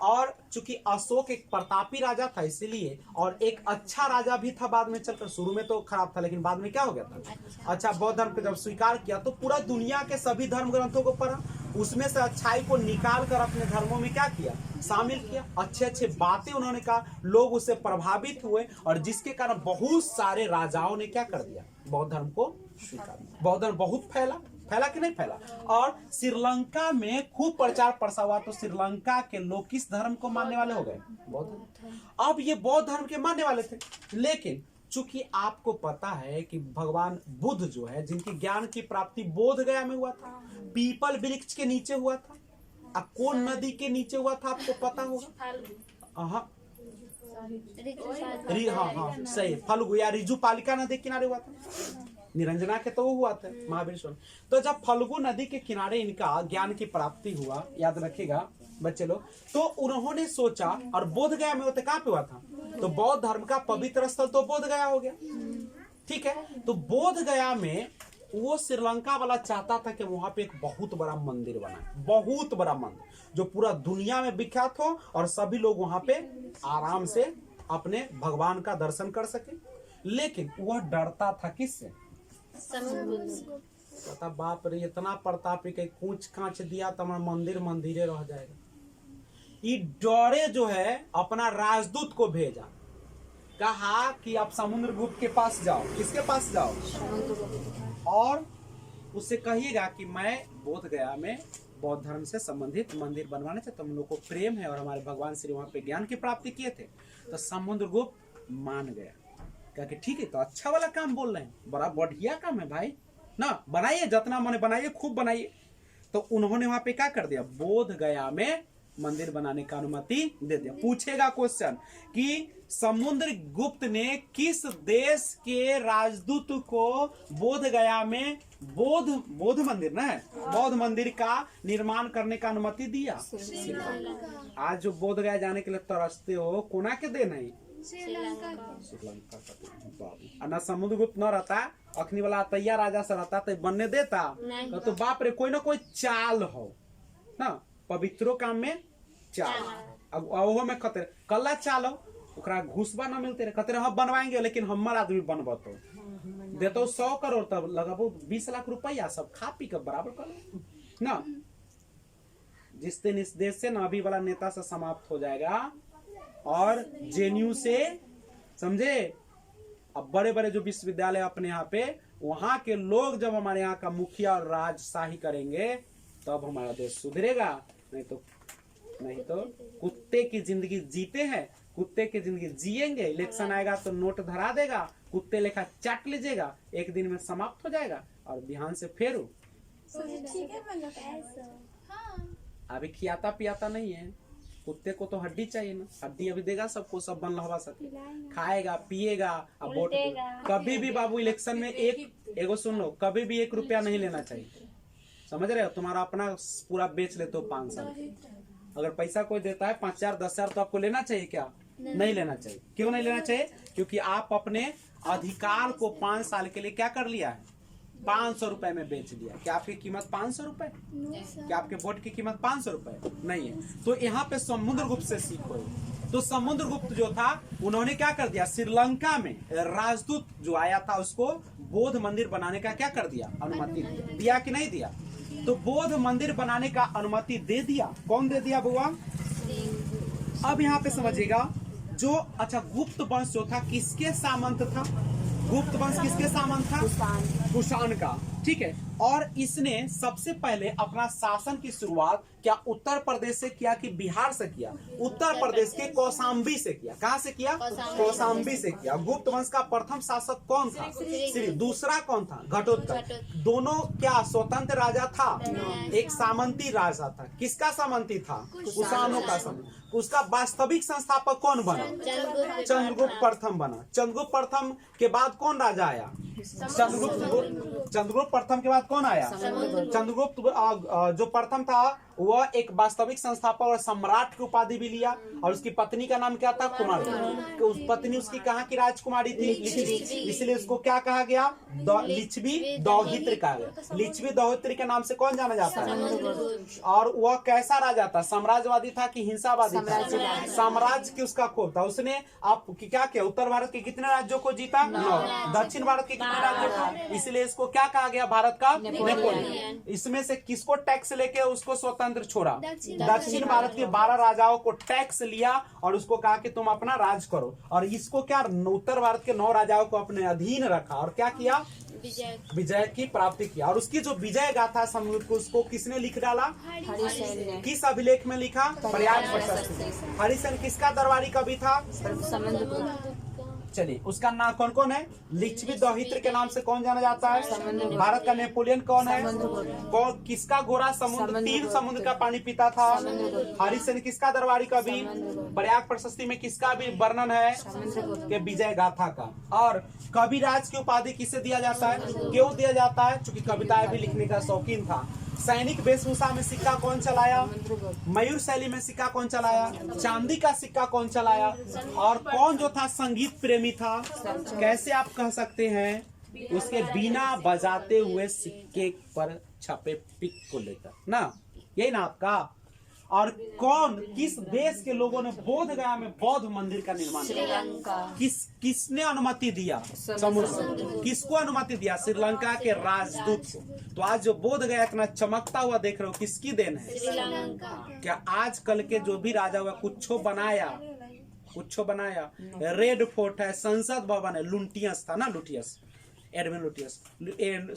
और चूंकि अशोक एक प्रतापी राजा था इसलिए, और एक अच्छा राजा भी था बाद में चलकर, शुरू में तो खराब था लेकिन बाद में क्या हो गया था, अच्छा बौद्ध धर्म को जब स्वीकार किया तो पूरा दुनिया के सभी धर्म ग्रंथों को पढ़ा, उसमें से अच्छाई को निकाल कर अपने धर्मों में क्या किया, शामिल किया। अच्छे अच्छे बातें उन्होंने कहा, लोग उससे प्रभावित हुए और जिसके कारण बहुत सारे राजाओं ने क्या कर दिया, बौद्ध धर्म को स्वीकार किया। बौद्ध धर्म बहुत फैला, फैला कि नहीं फैला। और श्रीलंका में खूब प्रचार प्रसार हुआ। तो श्रीलंका के लोग किस धर्म को मानने वाले हो गए, बौद्ध धर्म। अब ये बौद्ध धर्म के मानने वाले थे, लेकिन चूंकि आपको पता है कि भगवान बुद्ध जो है, जिनकी ज्ञान की प्राप्ति बोध गया में हुआ था, पीपल वृक्ष के नीचे हुआ था। अब कौन नदी के नीचे हुआ था आपको पता होगा। हाँ हाँ सही, फल्गु या रिजु पालिका नदी के किनारे हुआ था। निरंजना के तो वो हुआ था महावीर स्वामी। तो जब फल्गु नदी के किनारे इनका ज्ञान की प्राप्ति हुआ, याद रखेगा बच्चे लोग, तो उन्होंने सोचा, और बोध गया में होते कहाँ पे हुआ था, तो बौद्ध धर्म का पवित्र स्थल तो बोध गया हो गया, ठीक है। तो बोध गया में वो श्रीलंका वाला चाहता था कि वहां पे एक बहुत बड़ा मंदिर बना, बहुत बड़ा मंदिर जो पूरा दुनिया में विख्यात हो और सभी लोग वहां पे आराम से अपने भगवान का दर्शन कर सके। लेकिन वह डरता था किससे, पता बाप रे, इतना प्रतापी के कूच कांच दिया तो हमारा मंदिर मंदिरे रह जाएगा। ये डरे जो है अपना राजदूत को भेजा, कहा कि आप समुद्रगुप्त के पास जाओ। किसके पास जाओ, और उससे कहिएगा कि मैं बोध गया में बौद्ध धर्म से संबंधित मंदिर बनवाने से तुम लोग को प्रेम है और हमारे भगवान श्री वहां पे ज्ञान की प्राप्ति किए थे। तो समुद्रगुप्त मान गया, कहा कि ठीक है, तो अच्छा वाला काम बोल रहे हैं, बड़ा बढ़िया काम है भाई ना, बनाइए जितना मन बनाइए, खूब बनाइए। तो उन्होंने वहां पे क्या कर दिया, बोध गया में मंदिर बनाने का अनुमति दे दिया। पूछेगा क्वेश्चन कि समुद्रगुप्त ने किस देश के राजदूत को बोध गया में बौद्ध मंदिर ना है, बौद्ध मंदिर का निर्माण करने का अनुमति दिया। आज जो बोध गया जाने के लिए तरसते हो, कोना के देन है, श्रीलंका का। ना समुद्रगुप्त न रहता, अखनी वाला तैयार राजा से रहता तो बनने देता। तो बाप रे, कोई ना कोई चाल हो ना, पवित्रो काम में चाल, ओहो में खतरे कल्ला चाल हो, ओकरा घुसबा ना मिलते रहे, खतरे हम बनवाएंगे लेकिन हमार आदमी बनबो तो देतो 100 करोड़, तब लगाबो 20 लाख रुपया, सब खा पी कर बराबर कर ना। जिस दिन इस देश से ना अभी वाला नेता से समाप्त हो जाएगा और जेएनयू से, समझे, अब बड़े बड़े जो विश्वविद्यालय अपने यहाँ पे, वहां के लोग जब हमारे यहाँ का मुखिया और राजशाही करेंगे तब हमारा देश सुधरेगा। नहीं तो कुत्ते की जिंदगी जीते हैं, कुत्ते की जिंदगी जिएंगे, इलेक्शन आएगा तो नोट धरा देगा, कुत्ते लेखा चाट लीजिएगा, एक दिन में समाप्त हो जाएगा और बिहान से फेरू। अभी खियाता पियाता नहीं है, कुत्ते को तो हड्डी चाहिए ना, हड्डी अभी देगा सबको, सब बन लहवा सके, खाएगा पिएगा। अब वोट कभी भी बाबू इलेक्शन में एगो सुन लो, कभी भी 1 रुपया नहीं लेना चाहिए, समझ रहे हो। तुम्हारा अपना पूरा बेच लेते हो 5 साल, अगर पैसा कोई देता है 5,000 10,000 तो आपको लेना चाहिए क्या, नहीं लेना चाहिए। क्यों नहीं लेना चाहिए, क्योंकि आप अपने अधिकार को 5 साल के लिए क्या कर लिया है, 500 रुपए में बेच लिया। क्या आपकी कीमत 500 रुपए, क्या आपके वोट की कीमत 500 रुपए नहीं है। तो यहाँ पे समुद्रगुप्त से सीखो। तो समुद्रगुप्त जो था, उन्होंने क्या कर दिया, श्रीलंका में राजदूत जो आया था उसको बौद्ध मंदिर बनाने का क्या कर दिया, अनुमति दिया कि नहीं दिया। तो बौद्ध मंदिर बनाने का अनुमति दे दिया। कौन दे दिया बुआ, अब यहाँ पे समझिएगा। जो अच्छा गुप्त वंश जो था किसके सामंत था, गुप्त वंश किसके सामंत था, कुषाण का, ठीक है। और इसने सबसे पहले अपना शासन की शुरुआत क्या उत्तर प्रदेश से किया कि बिहार से किया, उत्तर प्रदेश के कौशाम्बी से किया। कहाँ से किया, कौशाम्बी से किया। गुप्त वंश का प्रथम शासक कौन था, श्री। दूसरा कौन था, घटोत्कच। दोनों क्या स्वतंत्र राजा था, एक सामंती राजा था। किसका सामंती था, कुषाणों का सामंती। उसका वास्तविक संस्थापक कौन बना, चंद्रगुप्त प्रथम बना। चंद्रगुप्त प्रथम के बाद कौन राजा आया, चंद्रगुप्त प्रथम के बाद कौन आया, चंद्रगुप्त जो प्रथम था वह एक वास्तविक संस्थापक और सम्राट की उपाधि भी लिया। और उसकी पत्नी का नाम क्या था? कुमारी। उस पत्नी उसकी कहाँ की राजकुमारी थी? लिच्छवी। इसलिए उसको क्या कहा गया? लिच्छवी दौहित्री कहा गया। लिच्छवी दौहित्री के नाम से कौन जाना जाता है? और वह कैसा राजा था? साम्राज्यवादी था कि हिंसावादी था? साम्राज्य की उसका खोज था। उसने आप क्या किया? उत्तर भारत के कितने राज्यों को जीता? 9। दक्षिण भारत के कितने राज्यों को? इसलिए इसको क्या कहा गया? भारत का नेपोलियन। इसमें से किसको टैक्स लेके उसको स्वतंत्र छोड़ा? दक्षिण भारत के 12 राजाओं को टैक्स लिया और उसको कहा कि तुम अपना राज करो। और इसको क्या? उत्तर भारत के 9 राजाओं को अपने अधीन रखा और क्या किया? विजय की प्राप्ति किया। और उसकी जो विजय गाथा समुद्र को उसको किसने लिख डाला? हरिसेन ने। किस अभिलेख में लिखा? प्रयाग प्रशस्ति। हरिसेन किसका दरबारी कवि था? समुद्रगुप्त। चलिए, उसका नाम कौन कौन है? लिच्छवी दौहित्र के नाम से कौन जाना जाता है? भारत का नेपोलियन कौन है? कौन? किसका घोड़ा समुद्र 3 समुद्र का पानी पीता था? हरिसेन किसका दरबारी कवि? प्रयाग प्रशस्ति में किसका भी वर्णन है? के विजय गाथा का। और कविराज की उपाधि किसे दिया जाता है? क्यों दिया जाता है? क्योंकि कविताएं भी लिखने का शौकीन था। सैनिक वेशभूषा में सिक्का कौन चलाया? मयूर शैली में सिक्का कौन चलाया? चांदी का सिक्का कौन चलाया? और कौन जो था संगीत प्रेमी था? कैसे आप कह सकते हैं? उसके बिना बजाते हुए सिक्के पर छपे पिक को लेकर ना, यही ना आपका। और कौन किस देश के लोगों ने बोध गया में बौद्ध मंदिर का निर्माण किया? किसने अनुमति दिया? समुद्र। किसको अनुमति दिया? श्रीलंका के राजदूत को। तो आज जो बोध गया इतना चमकता हुआ देख रहे हो, किसकी देन है? क्या आजकल के जो भी राजा हुआ कुछ बनाया? रेड फोर्ट है, संसद भवन है, लुटियस था ना, लुटियस, एडमिन लुटियस।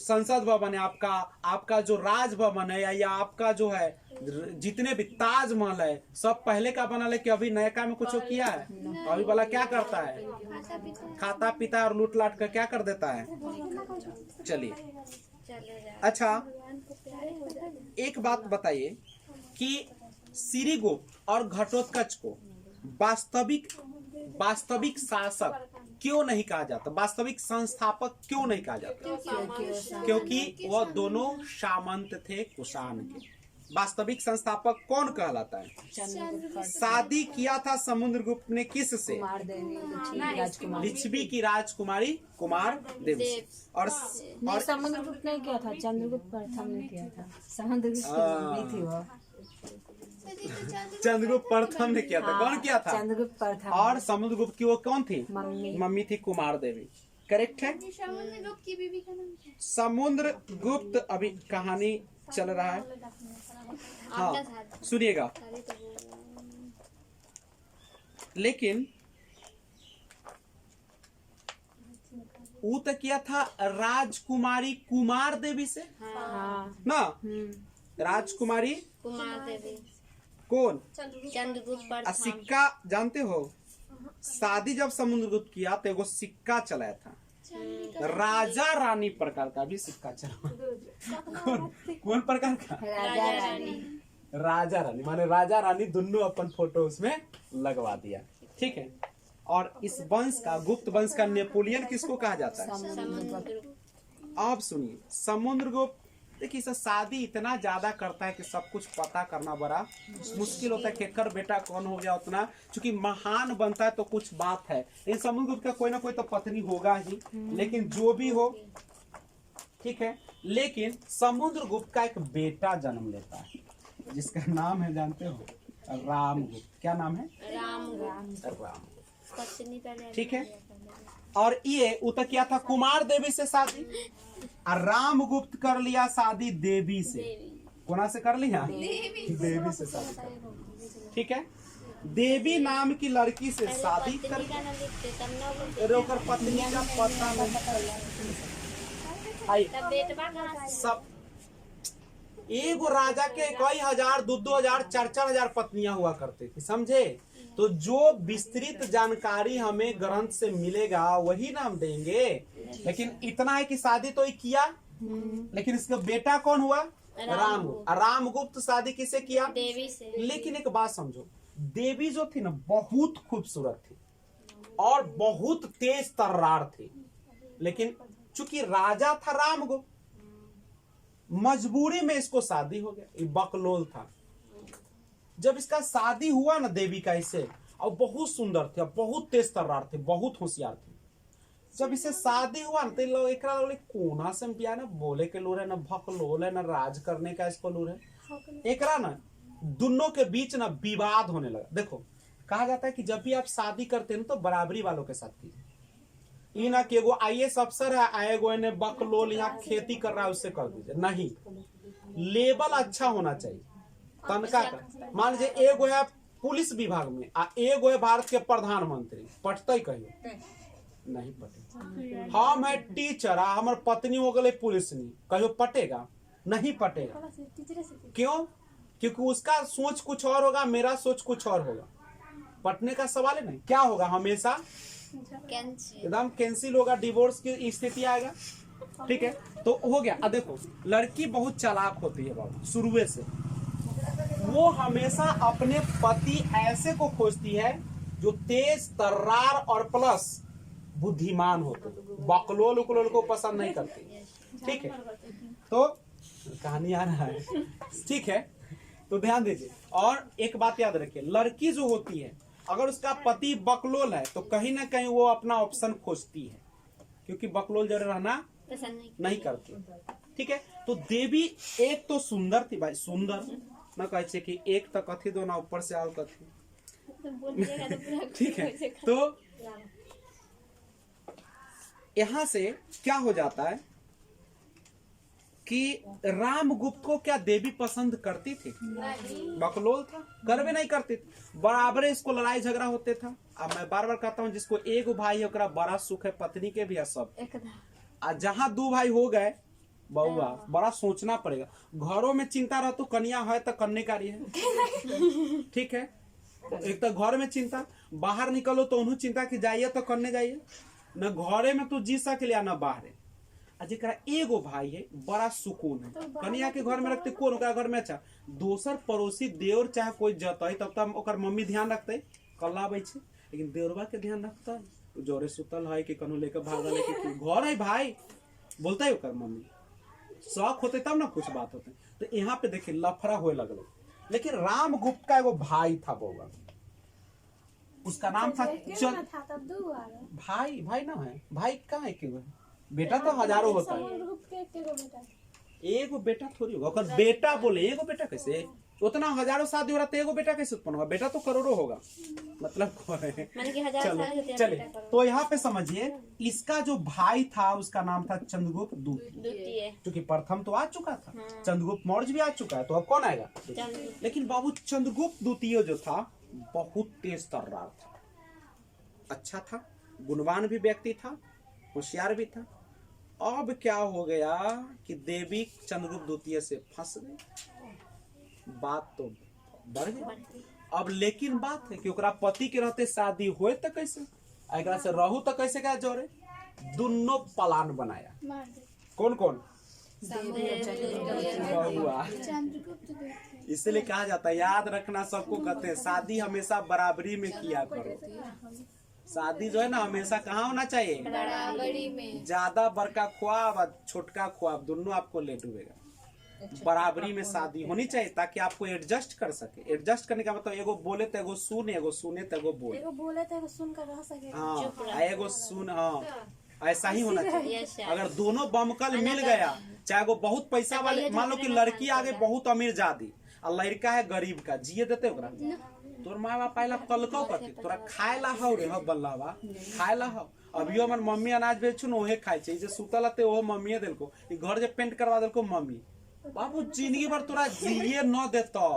संसद भवन है आपका जो राजभवन है या आपका जो है जितने भी ताजमहल है, सब पहले का बना है कि अभी नयका में कुछ किया है? अभी वाला क्या करता है? खाता पीता और लूट लाट कर क्या कर देता है? चलिए, अच्छा एक बात बताइए कि श्रीगुप्त और घटोत्कच को वास्तविक शासक क्यों नहीं कहा जाता? वास्तविक संस्थापक क्यों नहीं कहा जाता? क्योंकि वह दोनों सामंत थे कुषाण के। वास्तविक संस्थापक कौन कहलाता है? शादी किया था समुद्रगुप्त ने किस से? लिच्छवी की राजकुमारी कुमार देवी से। और समुद्रगुप्त ने किया था, चंद्रगुप्त प्रथम ने किया था। समुद्रगुप्त थी वो। चंद्रगुप्त प्रथम ने किया था। कौन किया था? चंद्रगुप्त प्रथम। और समुद्रगुप्त की वो कौन थी? मम्मी थी कुमार देवी। करेक्ट है। समुद्रगुप्त की बीवी का नाम क्या? समुद्रगुप्त अभी कहानी चल रहा है, हाँ सुनिएगा। लेकिन वो तो किया था राजकुमारी कुमार देवी से ना, राजकुमारी कुमार देवी। कौन? चंद्रगुप्त। सिक्का जानते हो? शादी जब समुद्रगुप्त किया तो एगो सिक्का चलाया था, राजा रानी प्रकार का भी सिक्का चला। कौन प्रकार का? राजा रानी माने राजा रानी दोनों अपन फोटो उसमें लगवा दिया। ठीक है। और इस वंश का, गुप्त वंश का नेपोलियन किसको कहा जाता है? आप सुनिए, समुद्रगुप्त देखिए सर, शादी इतना ज्यादा करता है कि सब कुछ पता करना बड़ा मुश्किल होता है। केकर बेटा कौन हो गया उतना, क्योंकि महान बनता है तो कुछ बात है। इन समुद्रगुप्त का कोई ना कोई तो पत्नी होगा ही, लेकिन जो भी हो ठीक है। लेकिन समुद्रगुप्त का एक बेटा जन्म लेता है जिसका नाम है, जानते हो? रामगुप्त। क्या नाम है? रामगुप्त। ठीक है। और ये उतर किया था कुमार देवी से शादी, और रामगुप्त कर लिया शादी देवी से। कोना से कर लिया? देवी से शादी कर। ठीक है। देवी नाम की लड़की से शादी कर, रोकर पत्नी का पता नहीं। सब एगो राजा के कई हजार, 2-2 हजार, 4-4 हजार पत्नियां हुआ करते थे, समझे? तो जो विस्तृत जानकारी हमें ग्रंथ से मिलेगा वही ना हम देंगे। लेकिन इतना है कि शादी तो ही किया, लेकिन इसका बेटा कौन हुआ? रामगुप्त। रामगुप्त शादी किसे किया? देवी से। लेकिन एक बात समझो, देवी जो थी ना बहुत खूबसूरत थी और बहुत तेज तर्रार थी। लेकिन चूंकि राजा था रामगुप्त, मजबूरी में इसको शादी हो गया। ये बकलोल था, जब इसका शादी हुआ ना देवी का इससे, और बहुत सुंदर थे, बहुत तेज तर्रार थे, बहुत होशियार थे। जब इसे शादी हुआ ना तो लोग एकरा लोग कोना से पिया ना बोले के लोग है ना भकलोल है ना राज करने का इसको लोग है। एकरा ना दोनों के बीच ना विवाद होने लगा। देखो कहा जाता है कि जब भी आप शादी करते हैं तो बराबरी वालों के साथ कीजिए। ये ना कि एगो IAS अफसर है आएगो ने बकलोल यहाँ खेती कर रहा है उससे कर दीजिए, नहीं। लेवल अच्छा होना चाहिए तनका का। मान लीजिए एगो है पुलिस विभाग में आ एगो है भारत के प्रधानमंत्री, पटते कहियो नहीं पटे। हम है टीचर आ हमार पत्नी हो गए पुलिस नहीं, कहियो पटेगा नहीं पटेगा। क्यों? क्योंकि उसका सोच कुछ और होगा, मेरा सोच कुछ और होगा, पटने का सवाल है नहीं। क्या होगा? हमेशा एकदम कैंसिल होगा, डिवोर्स की स्थिति आएगा। ठीक है, तो हो गया। अब देखो लड़की बहुत चालाक होती है बाबू, शुरू से वो हमेशा अपने पति ऐसे को खोजती है जो तेज तर्रार और प्लस बुद्धिमान होते, बकलोल उकलोल को पसंद नहीं करती। ठीक है, तो कहानी आ रहा है। ठीक है, तो ध्यान दीजिए। और एक बात याद रखिए, लड़की जो होती है अगर उसका पति बकलोल है तो कहीं ना कहीं वो अपना ऑप्शन खोजती है, क्योंकि बकलोल जरूर रहना नहीं करती। ठीक है, तो देवी एक तो सुंदर थी भाई, सुंदर न कहे कि एक तो कथी दो ना ऊपर से आओ कथी। ठीक है, तो यहां से क्या हो जाता है कि रामगुप्त को क्या देवी पसंद करती थी? बकलोल था, करवे नहीं करती थी, बराबर इसको लड़ाई झगड़ा होते था। अब मैं बार बार कहता हूँ जिसको एक भाई है ओकरा बड़ा सुख है, पत्नी के भी है सब। जहाँ दो भाई हो गए बउआ बड़ा सोचना पड़ेगा। घरों में चिंता रह तो कन्या है तो कन्याकारी है। ठीक है, एक तो घर में चिंता, बाहर निकलो तो उन्होंने चिंता कि जाइए तो करने जाइए, न घरे में तू जी सके ना बाहर। जेकरा एगो भाई है बड़ा सुकून है, कन्या के घर में रखते कौन ओकरा घर में अच्छा, दोसर पड़ोसी देवर चाहे कोई जतई तब तक ओकर मम्मी ध्यान रखते कल्ला आबै छे, लेकिन देवरबा के ध्यान रखता जोरे सुतल है कि कनो लेकर भागल है कि घर है भाई बोलता है ओकर मम्मी, शौक होते तब ना कुछ बात होते। तो यहाँ पे देखिए लफड़ा होए लगल। लेकिन रामगुप्त का एगो भाई था बउआ, उसका नाम था भाई। भाई ना है, भाई कहाँ है क्यों? बेटा तो हजारों होता है, एगो बेटा थोड़ी होगा। अगर बेटा बोले एगो बेटा कैसे, उतना हजारों शादी हो रहा तो एगो बेटा कैसे उत्पन्न होगा? बेटा तो करोड़ों होगा, मतलब चलो चले। तो यहाँ पे समझिए इसका जो भाई था उसका नाम था चंद्रगुप्त द्वितीय, क्योंकि प्रथम तो आ चुका था, चंद्रगुप्त मौर्य भी आ चुका है, तो अब कौन आएगा? लेकिन बाबू चंद्रगुप्त द्वितीय जो था बहुत तेज तर्रार था, अच्छा था, गुणवान भी व्यक्ति था, होशियार भी था। अब क्या हो गया कि देवी चंद्रगुप्त द्वितीय से फंस गई, बात तो बढ़ गई। अब लेकिन बात है कि ओकरा पति के रहते शादी हुए तो कैसे, एकरा से रहू तो कैसे क्या जोड़े? दोनों प्लान बनाया। कौन कौन? इसलिए कहा जाता है, याद रखना सबको कहते हैं शादी हमेशा बराबरी में किया करो। शादी जो है ना हमेशा कहाँ होना चाहिए? बराबरी में। ज्यादा बड़का ख्वाब और छोटका ख्वाब दोनों आपको ले डूबेगा। बराबरी में शादी होनी चाहिए ताकि आपको एडजस्ट कर सके। एडजस्ट करने का मतलब एगो बोले तो एगो सुन, एगो सुने तो एगो बोले, एगो बोले तो एगो सुन कर रह सके। हाँ, एगो सुन, हाँ ऐसा ही होना चाहिए। अगर दोनों बमकल मिल गया, चाहे वो बहुत पैसा वाले, मान लो कि लड़की आगे बहुत अमीर जादी और लड़का है गरीब का, जिये देते ओकरा? तोर माँ बाप पहला कलको कथी तोरा खाए ला हो रे हो बल्लावा, खाए ला हो। अभियो हमर मम्मी अनाज बेचू न ओहे खाए छे, जे सुतल हते ओहो मम्मीए देलको, ई घर जे पेंट करवा देलको मम्मी। बाबू जिंदगी भर तोरा जिए न देतो।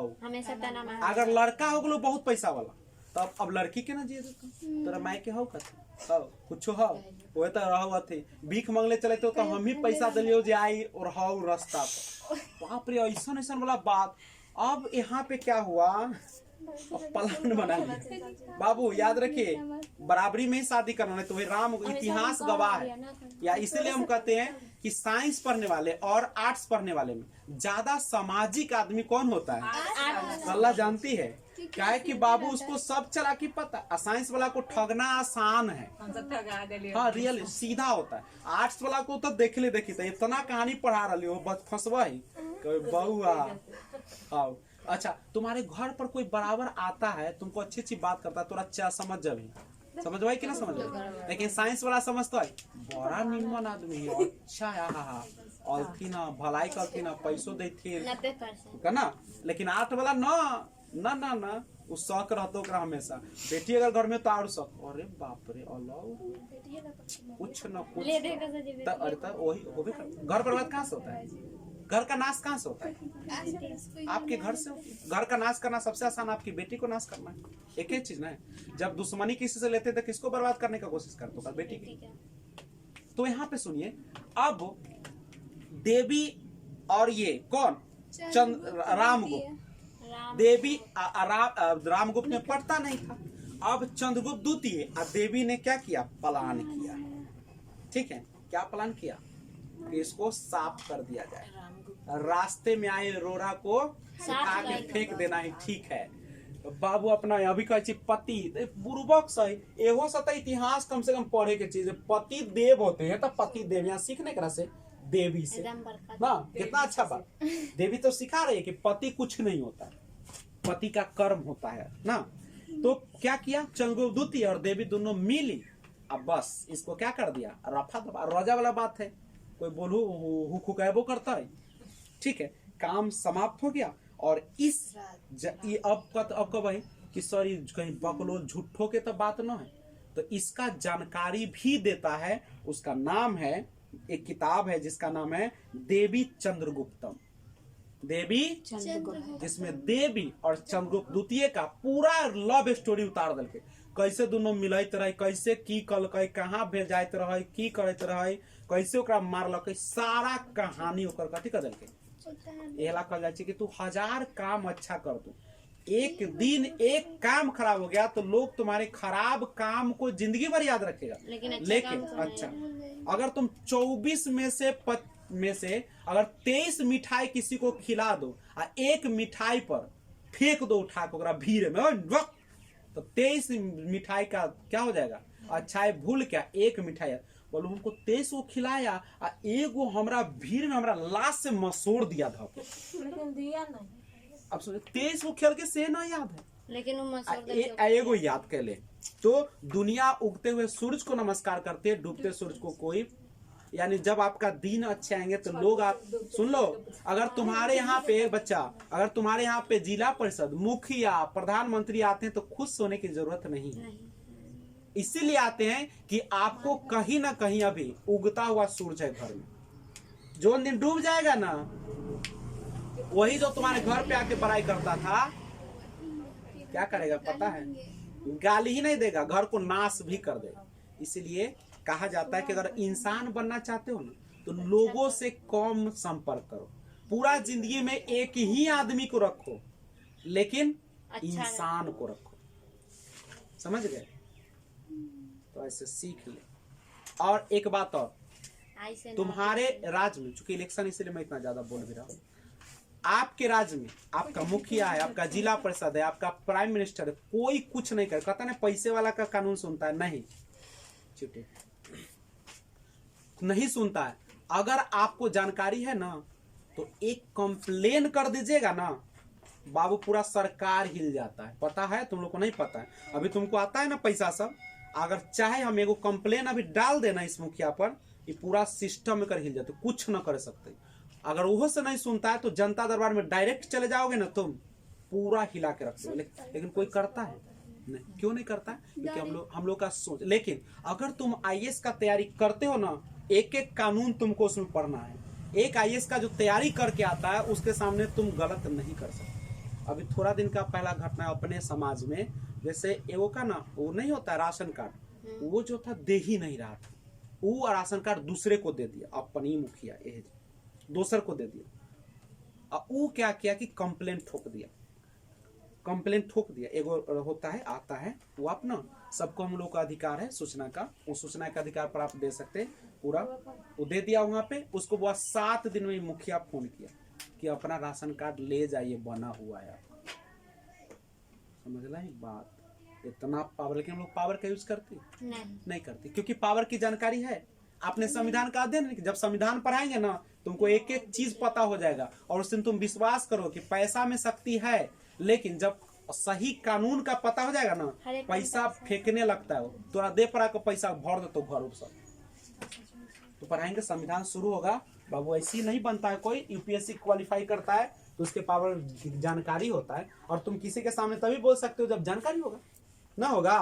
अगर लड़का हो गलो बहुत पैसा वाला तब अब लड़की के ना जिए देतो, तोरा माय के हो कथी सब कुछ हो ओए त रहौ अथी भीख मांगले चले तो हम ही पैसा देलियो जे आई और हाउ रास्ता पर। बाप रे ऐसा ऐसा वाला बात। अब यहाँ पे क्या हुआ, प्लान बना लिया। बाबू याद रखिए बराबरी में ही शादी करना है, तो राम इतिहास गवाह है। या इसीलिए हम कहते हैं कि साइंस पढ़ने वाले और आर्ट्स पढ़ने वाले में ज्यादा सामाजिक आदमी कौन होता है? अल्लाह जानती है। क्या है कि बाबू उसको सब चलाकी पता, साइंस वाला को ठगना आसान है, हाँ रियल सीधा होता है। आर्ट्स वाला को तो देख ले देखी तो इतना कहानी पढ़ा रही हो बस फंसवा ही बहुआ। हाँ अच्छा, तुम्हारे घर पर कोई बराबर आता है, तुमको अच्छी अच्छी बात करता है, तो अच्छा समझ जाबी, समझ भाई कि ना समझ, लेकिन साइंस वाला समझता है बड़ा निम्न आदमी है, अच्छा है, हाँ और थी ना भलाई करती ना पैसों देती 90% ना, लेकिन 8 वाला ना ना ना ना वो शौक रहता ओकरा हमेशा। बेटी अगर घर में तो और शौक, अरे बाप रे अल्लाह कुछ ना कुछ ले देगा सजी बेटी। अरे वही होबे कर। घर पर बात कहाँ से होता है, घर का नाश कहाँ से होता है, आपके घर से होती है। घर का नाश करना सबसे आसान, आपकी बेटी को नाश करना है, एक ही चीज ना है। जब दुश्मनी किसी से लेते तो किसको बर्बाद करने का कोशिश करते हो, बेटी की। तो यहाँ पे सुनिए, अब देवी और ये कौन रामगुप्त, देवी रामगुप्त ने पढ़ता नहीं था। अब चंद्रगुप्त द्वितीय और देवी ने क्या किया, प्लान किया, ठीक है, क्या प्लान किया कि इसको साफ कर दिया जाए, रास्ते में आए रोड़ा को उठा के फेंक देना ही ठीक है। बाबू अपना अभी कहे पति बुर्बक सही एहो सता इतिहास कम से कम पढ़े के चीज, पति देव होते हैं तो पति देव, यहाँ सीखने करा से देवी से ना, कितना अच्छा बात। देवी तो सिखा रही है कि पति कुछ नहीं होता, पति का कर्म होता है ना। तो क्या किया, चंद्रगुप्त द्वितीय और देवी दोनों मिली, अब बस इसको क्या कर दिया, रफा दफा, रोजा वाला बात है, कोई बोलू हुकैबो करता है, ठीक है, काम समाप्त हो गया। और इस अब कब है कि सॉरी कहीं बकलो झूठो के तो बात ना है, तो इसका जानकारी भी देता है, उसका नाम है, एक किताब है जिसका नाम है देवी चंद्रगुप्तम, देवी चंद्रगुप्त, जिसमें देवी और चंद्रगुप्त द्वितीय का पूरा लव स्टोरी उतार दल के, कैसे दोनों मिलत रहे, कैसे की कल कहाँ भेजाइत रहे, की करत रहे, कैसे ओकरा मारलक, सारा कहानी ओकर कथी कर दल के। एला कह जाए कि तू 1000 काम अच्छा कर दू, एक दिन एक काम खराब हो गया तो लोग तुम्हारे खराब काम को जिंदगी भर याद रखेगा, लेकिन अच्छा अगर तुम 24 में से अगर 23 मिठाई किसी को खिला दो और एक मिठाई पर फेंक दो उठा के ओकरा भीड़ में, तो 23 मिठाई का क्या हो जाएगा, अच्छा है भूल क्या, एक मिठाई बोलो हमको 23 को खिलाया और एगो हमरा भीड़ में हमरा लाश से मसोड़ दिया था, लेकिन दिया नहीं। अब सुनिए 23 को खेल के से ना याद है, लेकिन वो एगो याद कर ले। तो दुनिया उगते हुए सूरज को नमस्कार करते है, डूबते सूरज को कोई, यानी जब आपका दिन अच्छे आएंगे तो लोग, आप सुन लो, अगर तुम्हारे यहाँ पे बच्चा, अगर तुम्हारे यहाँ पे जिला परिषद मुखिया प्रधानमंत्री आते हैं तो खुश होने की जरूरत नहीं है, इसीलिए आते हैं कि आपको कहीं ना कहीं अभी उगता हुआ सूरज है घर में, जो दिन डूब जाएगा ना, वही जो तुम्हारे घर पे आके बड़ाई करता था क्या करेगा पता है, गाली ही नहीं देगा, घर को नाश भी कर देगा। इसीलिए कहा जाता है कि अगर इंसान बनना चाहते हो ना तो लोगों से कम संपर्क करो, पूरा जिंदगी में एक ही आदमी को रखो लेकिन इंसान को रखो, समझ गए, तो ऐसे सीख ले। और एक बात और, तुम्हारे राज्य में, चूंकि इलेक्शन इसलिए मैं इतना ज्यादा बोल भी रहा हूँ, आपके राज्य में आपका मुखिया है, आपका जिला परिषद है, आपका प्राइम मिनिस्टर है, कोई कुछ नहीं करे, कहता ना पैसे वाला का कानून सुनता है, नहीं छुट्टी नहीं सुनता है। अगर आपको जानकारी है ना तो एक कंप्लेन कर दीजिएगा ना बाबू, पूरा सरकार हिल जाता है, पता है तुम लोग को नहीं पता है, अभी तुमको आता है ना पैसा सब, अगर चाहे हम एगो कंप्लेन अभी डाल देना इस मुखिया पर, ये पूरा सिस्टम कर हिल जाते, कुछ न कर सकते। अगर वो से नहीं सुनता है तो जनता दरबार में डायरेक्ट चले जाओगे ना तुम, पूरा हिला के रखते हो, लेकिन कोई करता है नहीं, क्यों नहीं करता है, क्योंकि हम लोग का सोच। लेकिन अगर तुम आईएएस का तैयारी करते हो ना, एक एक कानून तुमको उसमें पढ़ना है, एक आईएएस का जो तैयारी करके आता है उसके सामने तुम गलत नहीं कर सकते। अभी थोड़ा दिन का पहला घटना अपने समाज में, जैसे एगो का ना वो नहीं होता राशन कार्ड, वो जो था दे ही नहीं रहा था, वो राशन कार्ड दूसरे को दे दिया, अपनी मुखिया दूसर को दे दिया, वो क्या किया कि कंप्लेन ठोक दिया, एगो होता है आता है वो अपना, सबको हम लोग का अधिकार है सूचना का, उस सूचना के अधिकार पर आप दे सकते हैं, पूरा वो दे दिया वहां पे, उसको बहुत 7 दिन में मुखिया फोन किया कि अपना राशन कार्ड ले जाइए, बना हुआ है, समझ ला बात, इतना पावर। लेकिन हम लोग पावर का यूज करते नहीं करते, क्योंकि पावर की जानकारी है, आपने संविधान का अध्ययन, जब संविधान पढ़ाएंगे ना तुमको एक एक चीज पता हो जाएगा और उस दिन तुम विश्वास करो कि पैसा में शक्ति है, लेकिन जब सही कानून का पता हो जाएगा ना, पैसा फेंकने लगता है, तोरा दे पड़ा को पैसा भर दे तो घर उप सब। तो पढ़ाएंगे, संविधान शुरू होगा बाबू। ऐसे ही नहीं बनता है कोई, यूपीएससी क्वालिफाई करता है तो उसके पावर जानकारी होता है, और तुम किसी के सामने तभी बोल सकते हो जब जानकारी होगा, ना होगा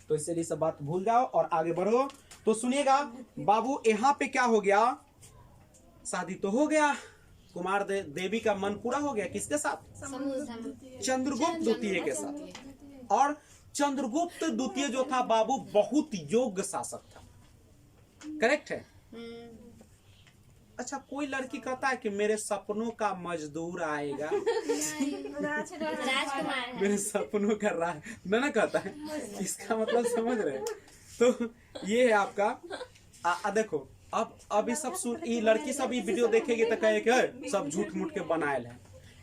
तो इसलिए सब बात भूल जाओ और आगे बढ़ो। तो सुनिएगा बाबू, यहाँ पे क्या हो गया, शादी तो हो गया, कुमार देवी का मन पूरा हो गया, किसके साथ, चंद्रगुप्त द्वितीय के साथ। और चंद्रगुप्त द्वितीय जो था बाबू बहुत योग्य शासक था, करेक्ट है। अच्छा, कोई लड़की कहता है कि मेरे सपनों का मजदूर आएगा, राजकुमार मेरे सपनों का ना कहता है, इसका मतलब समझ रहे हैं। तो ये है आपका देखो, अब ये सब ये लड़की सब ये वीडियो देखेगी तो कहे कि सब झूठ मूठ के बनायल है,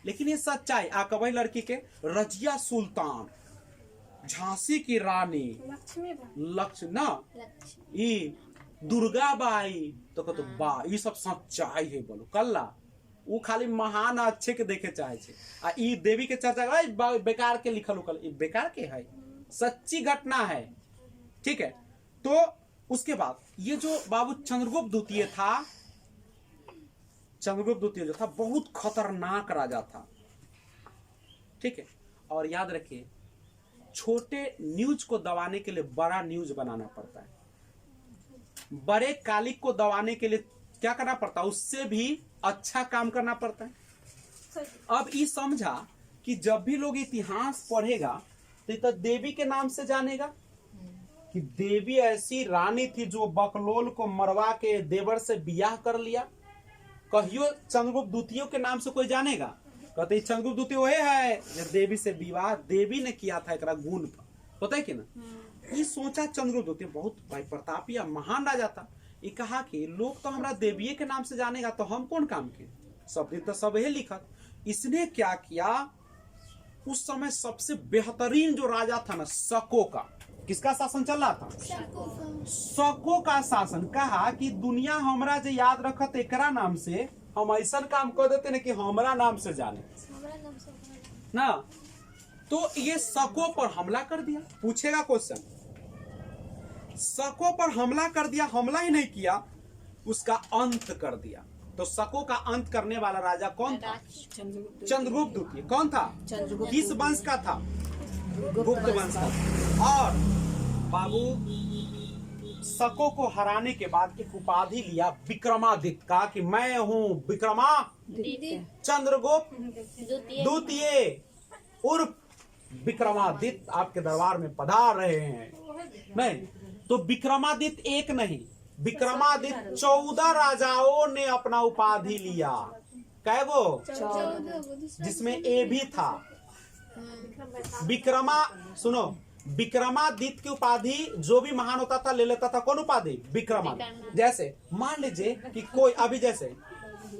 लेकिन ये सच्चाई। वही लड़की के रजिया सुल्तान, झांसी की रानी लक्ष्मी ना, ये दुर्गा बाई, तो कहते बा ये सब सच्चाई है। बोलो कल्ला वो खाली महान अच्छे के देखे चाहे छे, आ ई देवी के चर्चा बेकार के लिखल उखल, बेकार के है, सच्ची घटना है, ठीक है। तो उसके बाद ये जो बाबू चंद्रगुप्त द्वितीय था, चंद्रगुप्त द्वितीय जो था बहुत खतरनाक राजा था, ठीक है। और याद रखिए, छोटे न्यूज को दबाने के लिए बड़ा न्यूज बनाना पड़ता है, बड़े कालिक को दबाने के लिए क्या करना पड़ता है, उससे भी अच्छा काम करना पड़ता है। अब ये समझा कि जब भी लोग इतिहास पढ़ेगा तो देवी के नाम से जानेगा कि देवी ऐसी रानी थी जो बकलोल को मरवा के देवर से बियाह कर लिया। कहियो चंद्रगुप्त द्वितीय के नाम से कोई जानेगा, कहते चंद्रगुप्त द्वितीय वही है जो देवी से विवाह देवी ने किया था, एक गुण पर, पता है कि ना। ये सोचा चंद्रगुप्त द्वितीय बहुत भाई प्रतापी महान राजा था। ये कहा कि लोग तो हमारा देवीय के नाम से जानेगा तो हम कौन काम के, सब दिन तो सब यही लिखत। इसने क्या किया, उस समय सबसे बेहतरीन जो राजा था ना, शको का, किसका शासन चल रहा था, शको का शासन। कहा कि दुनिया हमरा जो याद रखत एकरा नाम से, हम ऐसा काम कर देते ना कि हमरा नाम से जाने ना। तो ये शको पर हमला कर दिया। पूछेगा क्वेश्चन, शको पर हमला कर दिया, हमला ही नहीं किया, उसका अंत कर दिया। तो शको का अंत करने वाला राजा कौन था, चंद्रगुप्त द्वितीय। कौन था, किस वंश का था, गुप्त वंश का। और बाबू शको को हराने के बाद एक उपाधि लिया विक्रमादित्य का, कि मैं हूं चंद्रगुप्त द्वितीय उर्फ विक्रमादित्य आपके दरबार में पधार रहे हैं। नहीं तो विक्रमादित्य एक नहीं, विक्रमादित्य 14 राजाओं ने अपना उपाधि लिया। कै गो, जिसमें ए भी था। सुनो, विक्रमादित्य की उपाधि जो भी महान होता था ले लेता था। कौन उपाधि, विक्रमादित्य। जैसे मान लीजिए कि कोई अभी जैसे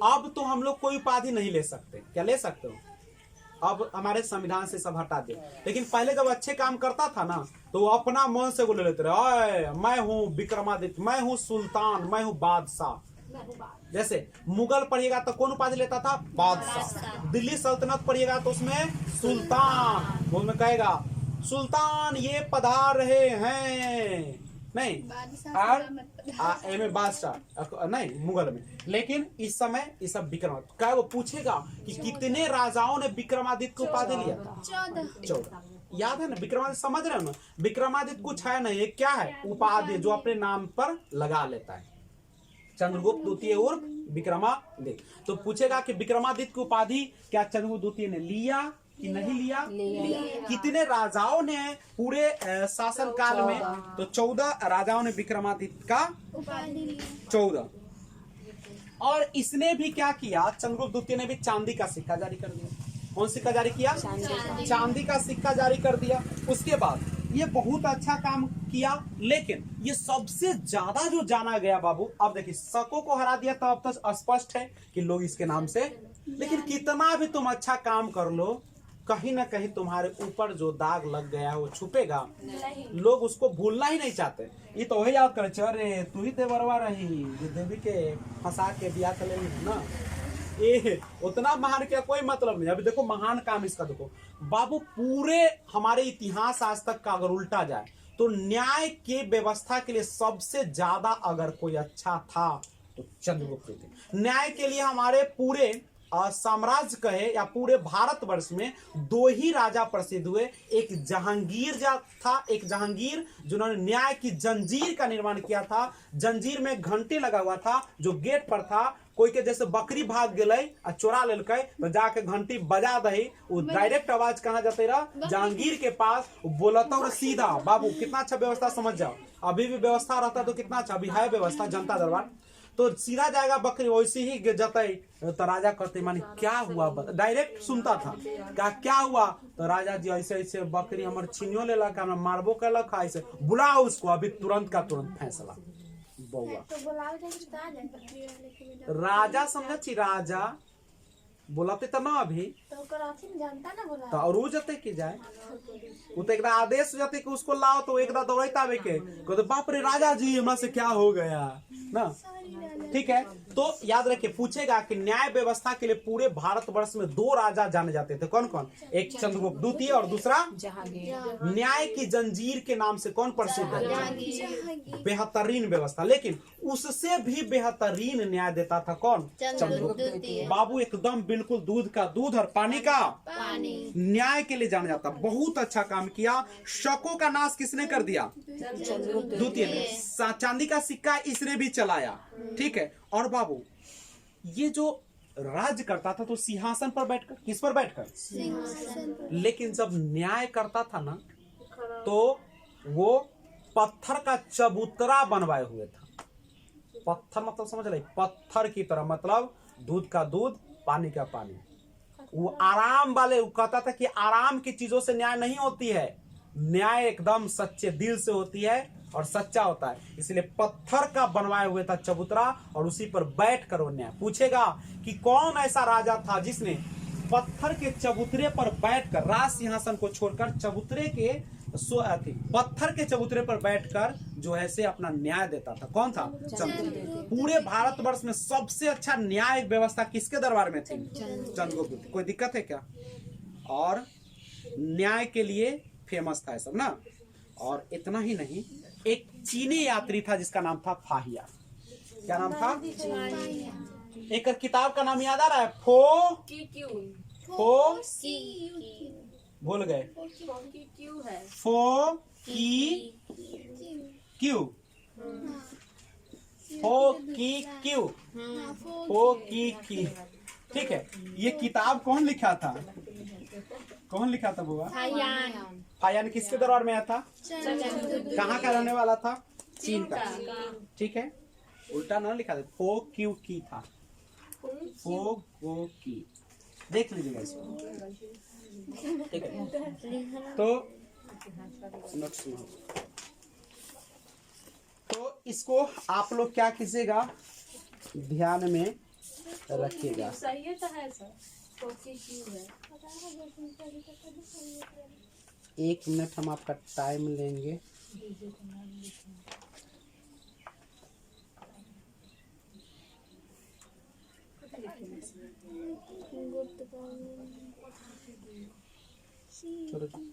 अब तो हम लोग कोई उपाधि नहीं ले सकते, क्या ले सकते हो, अब हमारे संविधान से सब हटा दे। लेकिन पहले जब अच्छे काम करता था ना, तो वो अपना मन से वो ले लेते रहे, मैं हूँ विक्रमादित्य, मैं हूँ सुल्तान, मैं हूँ बादशाह। जैसे मुगल पढ़िएगा तो कौन उपाधि लेता था, बादशाह। दिल्ली सल्तनत पढ़िएगा तो उसमें सुल्तान, वो में कहेगा सुल्तान ये पधार रहे हैं, नहीं और बादशाह नहीं मुगल में। लेकिन इस समय ये सब विक्रमादित्य क्या, वो पूछेगा कि कितने राजाओं ने विक्रमादित्य को उपाधि लिया था, 14। याद है ना, विक्रमादित्य समझ रहे हो ना, विक्रमादित्य कुछ है नहीं, क्या है, उपाधि जो अपने नाम पर लगा लेता है। चंद्रगुप्त द्वितीय उर्फ विक्रमादित्य। तो पूछेगा कि विक्रमादित्य की उपाधि क्या चंद्रगुप्त द्वितीय ने लिया कि नहीं लिया? कितने राजाओं ने पूरे शासन काल में, तो 14 राजाओं ने विक्रमादित्य का 14। और इसने भी क्या किया, चंद्रगुप्त द्वितीय ने भी चांदी का सिक्का जारी कर दिया। कौन सिक्का जारी किया, चांदी का सिक्का जारी कर दिया। उसके बाद ये बहुत अच्छा काम किया, लेकिन ये सबसे ज्यादा जो जाना गया बाबू, अब देखिए शको को हरा दिया तो अब तो स्पष्ट है कि लोग इसके नाम से, लेकिन कितना भी तुम अच्छा काम कर लो, कहीं ना कहीं तुम्हारे ऊपर जो दाग लग गया है वो छुपेगा, लोग उसको भूलना ही नहीं चाहते। ये तो वही याद करे, अरे तू ही ते बरवा रही जो देवी के फंसा के बिया कर ले ना, ये उतना महान क्या कोई मतलब नहीं। अभी देखो महान काम इसका देखो बाबू, पूरे हमारे इतिहास आज तक का अगर उल्टा जाए तो न्याय के व्यवस्था के लिए सबसे ज्यादा अगर कोई अच्छा था तो चंद्रगुप्त थे। न्याय के लिए हमारे पूरे साम्राज्य कहे या पूरे भारतवर्ष में दो ही राजा प्रसिद्ध हुए, एक जहांगीर था, एक जहांगीर जिन्होंने न्याय की जंजीर का निर्माण किया था। जंजीर में घंटी लगा हुआ था जो गेट पर था, कोई के जैसे बकरी भाग गई और चोरा लेलकै तो जाके घंटी बजा दही, वो डायरेक्ट आवाज कहाँ जाते रहा जहांगीर के पास, बोलता और सीधा। बाबू कितना अच्छा व्यवस्था, समझ जाओ अभी भी व्यवस्था रहता तो कितना अच्छा, अभी है व्यवस्था जनता दरबार, तो सीधा जाएगा बकरी वैसे ही जते तो राजा कहते मानी क्या हुआ, डायरेक्ट सुनता था क्या हुआ, तो राजा जी ऐसे ऐसे बकरी हमारे छीनियो ले लगा, मारबो कैलक, ऐसे बुलाओ उसको अभी तुरंत का तुरंत फैसला। बउआ राजा समझ छी, राजा बोलाते तो ना अभी तो और ऊ जते कि जाए, वो तो एक आदेश जाते कि उसको लाओ तो एक दौड़ता आवे के कहते बाप रे राजा जी हमरा से क्या हो गया ना। ठीक है, तो याद रखिए पूछेगा कि न्याय व्यवस्था के लिए पूरे भारतवर्ष में दो राजा जाने जाते थे, कौन कौन, एक चंद्रगुप्त द्वितीय और दूसरा जहांगीर। न्याय की जंजीर के नाम से कौन प्रसिद्ध है, बेहतरीन व्यवस्था, लेकिन उससे भी बेहतरीन न्याय देता था कौन, चंद्रगुप्त। बाबू एकदम बिल्कुल दूध का दूध और पानी का पानी, न्याय के लिए जाना जाता, बहुत अच्छा काम किया। शकों का नाश किसने कर दिया, द्वितीय ने। चांदी का सिक्का इसने भी चलाया, ठीक है। और बाबू ये जो राज्य करता था तो सिंहासन पर बैठकर, किस पर बैठकर, लेकिन जब न्याय करता था ना तो वो पत्थर का चबूतरा बनवाए हुए था। पत्थर मतलब समझ रहे, पत्थर की तरह, मतलब दूध का दूध पानी का पानी। वो आराम वाले, वो कहता था कि आराम की चीजों से न्याय नहीं होती है, न्याय एकदम सच्चे दिल से होती है और सच्चा होता है। इसलिए पत्थर का बनवाए हुए था चबूतरा और उसी पर बैठ कर वो न्याय। पूछेगा कि कौन ऐसा राजा था जिसने पत्थर के चबूतरे पर बैठकर, राज सिंहासन को छोड़कर चबूतरे के पत्थर के चबूतरे पर बैठकर जो है से अपना न्याय देता था, कौन था, चंद्रगुप्त। पूरे भारतवर्ष में सबसे अच्छा न्याय व्यवस्था किसके दरबार में थी, चंद्रगुप्त। कोई दिक्कत है क्या, और न्याय के लिए फेमस था सब ना। और इतना ही नहीं, एक चीनी यात्री था जिसका नाम था फाहियान। क्या नाम था, एक किताब का नाम याद आ रहा है, भूल गए, क्यू। ठीक है, ये किताब कौन लिखा था, कौन लिखा था बुआ, फाहियान किसके दरबार में आया था, कहाँ का रहने वाला था, चीन का। ठीक है, उल्टा ना लिखा था, क्यू की था, की, देख लीजिएगा इसको। ठीक है, तो इसको आप लोग क्या कीजिएगा, ध्यान में रखिएगा। एक मिनट हम आपका टाइम लेंगे।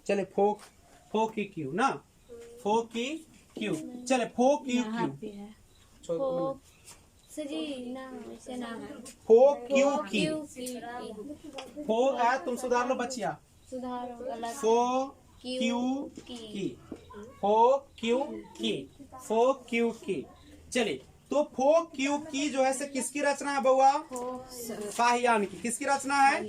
चले फो की क्यू ना, फो की क्यू, चले फो की क्यू, फो क्यू की, फो है, तुम सुधार लो बच्चिया, फो क्यू की, फो क्यू की, फो क्यू की। चलिए, तो फो क्यू की जो है से किसकी रचना है बउआ, फाहियान की। किसकी रचना है,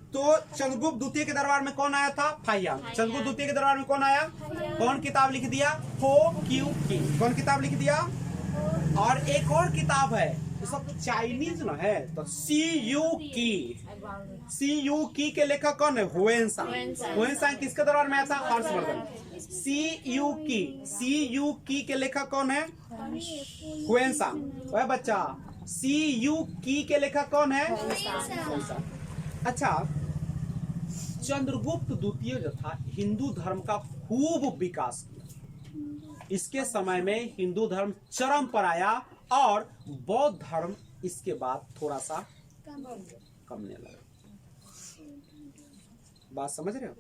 तो चंद्रगुप्त द्वितीय के दरबार में कौन आया था, फाहियान। चंद्रगुप्त द्वितीय के दरबार में कौन आया, कौन किताब लिख दिया, फो क्यू की, कौन किताब लिख दिया। और एक और किताब है, ये सब चाइनीज ना है, तो सी यू की के लेखक कौन है, हुएनसांग किसके दरबार में आया था, हर्षवर्धन। सी यू की के लेखक कौन है, हुएनसांग। वह बच्चा, सी यू की के लेखक कौन है, अच्छा चंद्रगुप्त द्वितीय जो था हिंदू धर्म का खूब विकास किया। इसके समय में हिंदू धर्म चरम पर आया और बौद्ध धर्म इसके बाद थोड़ा सा कमने लगा। बात समझ रहे हो?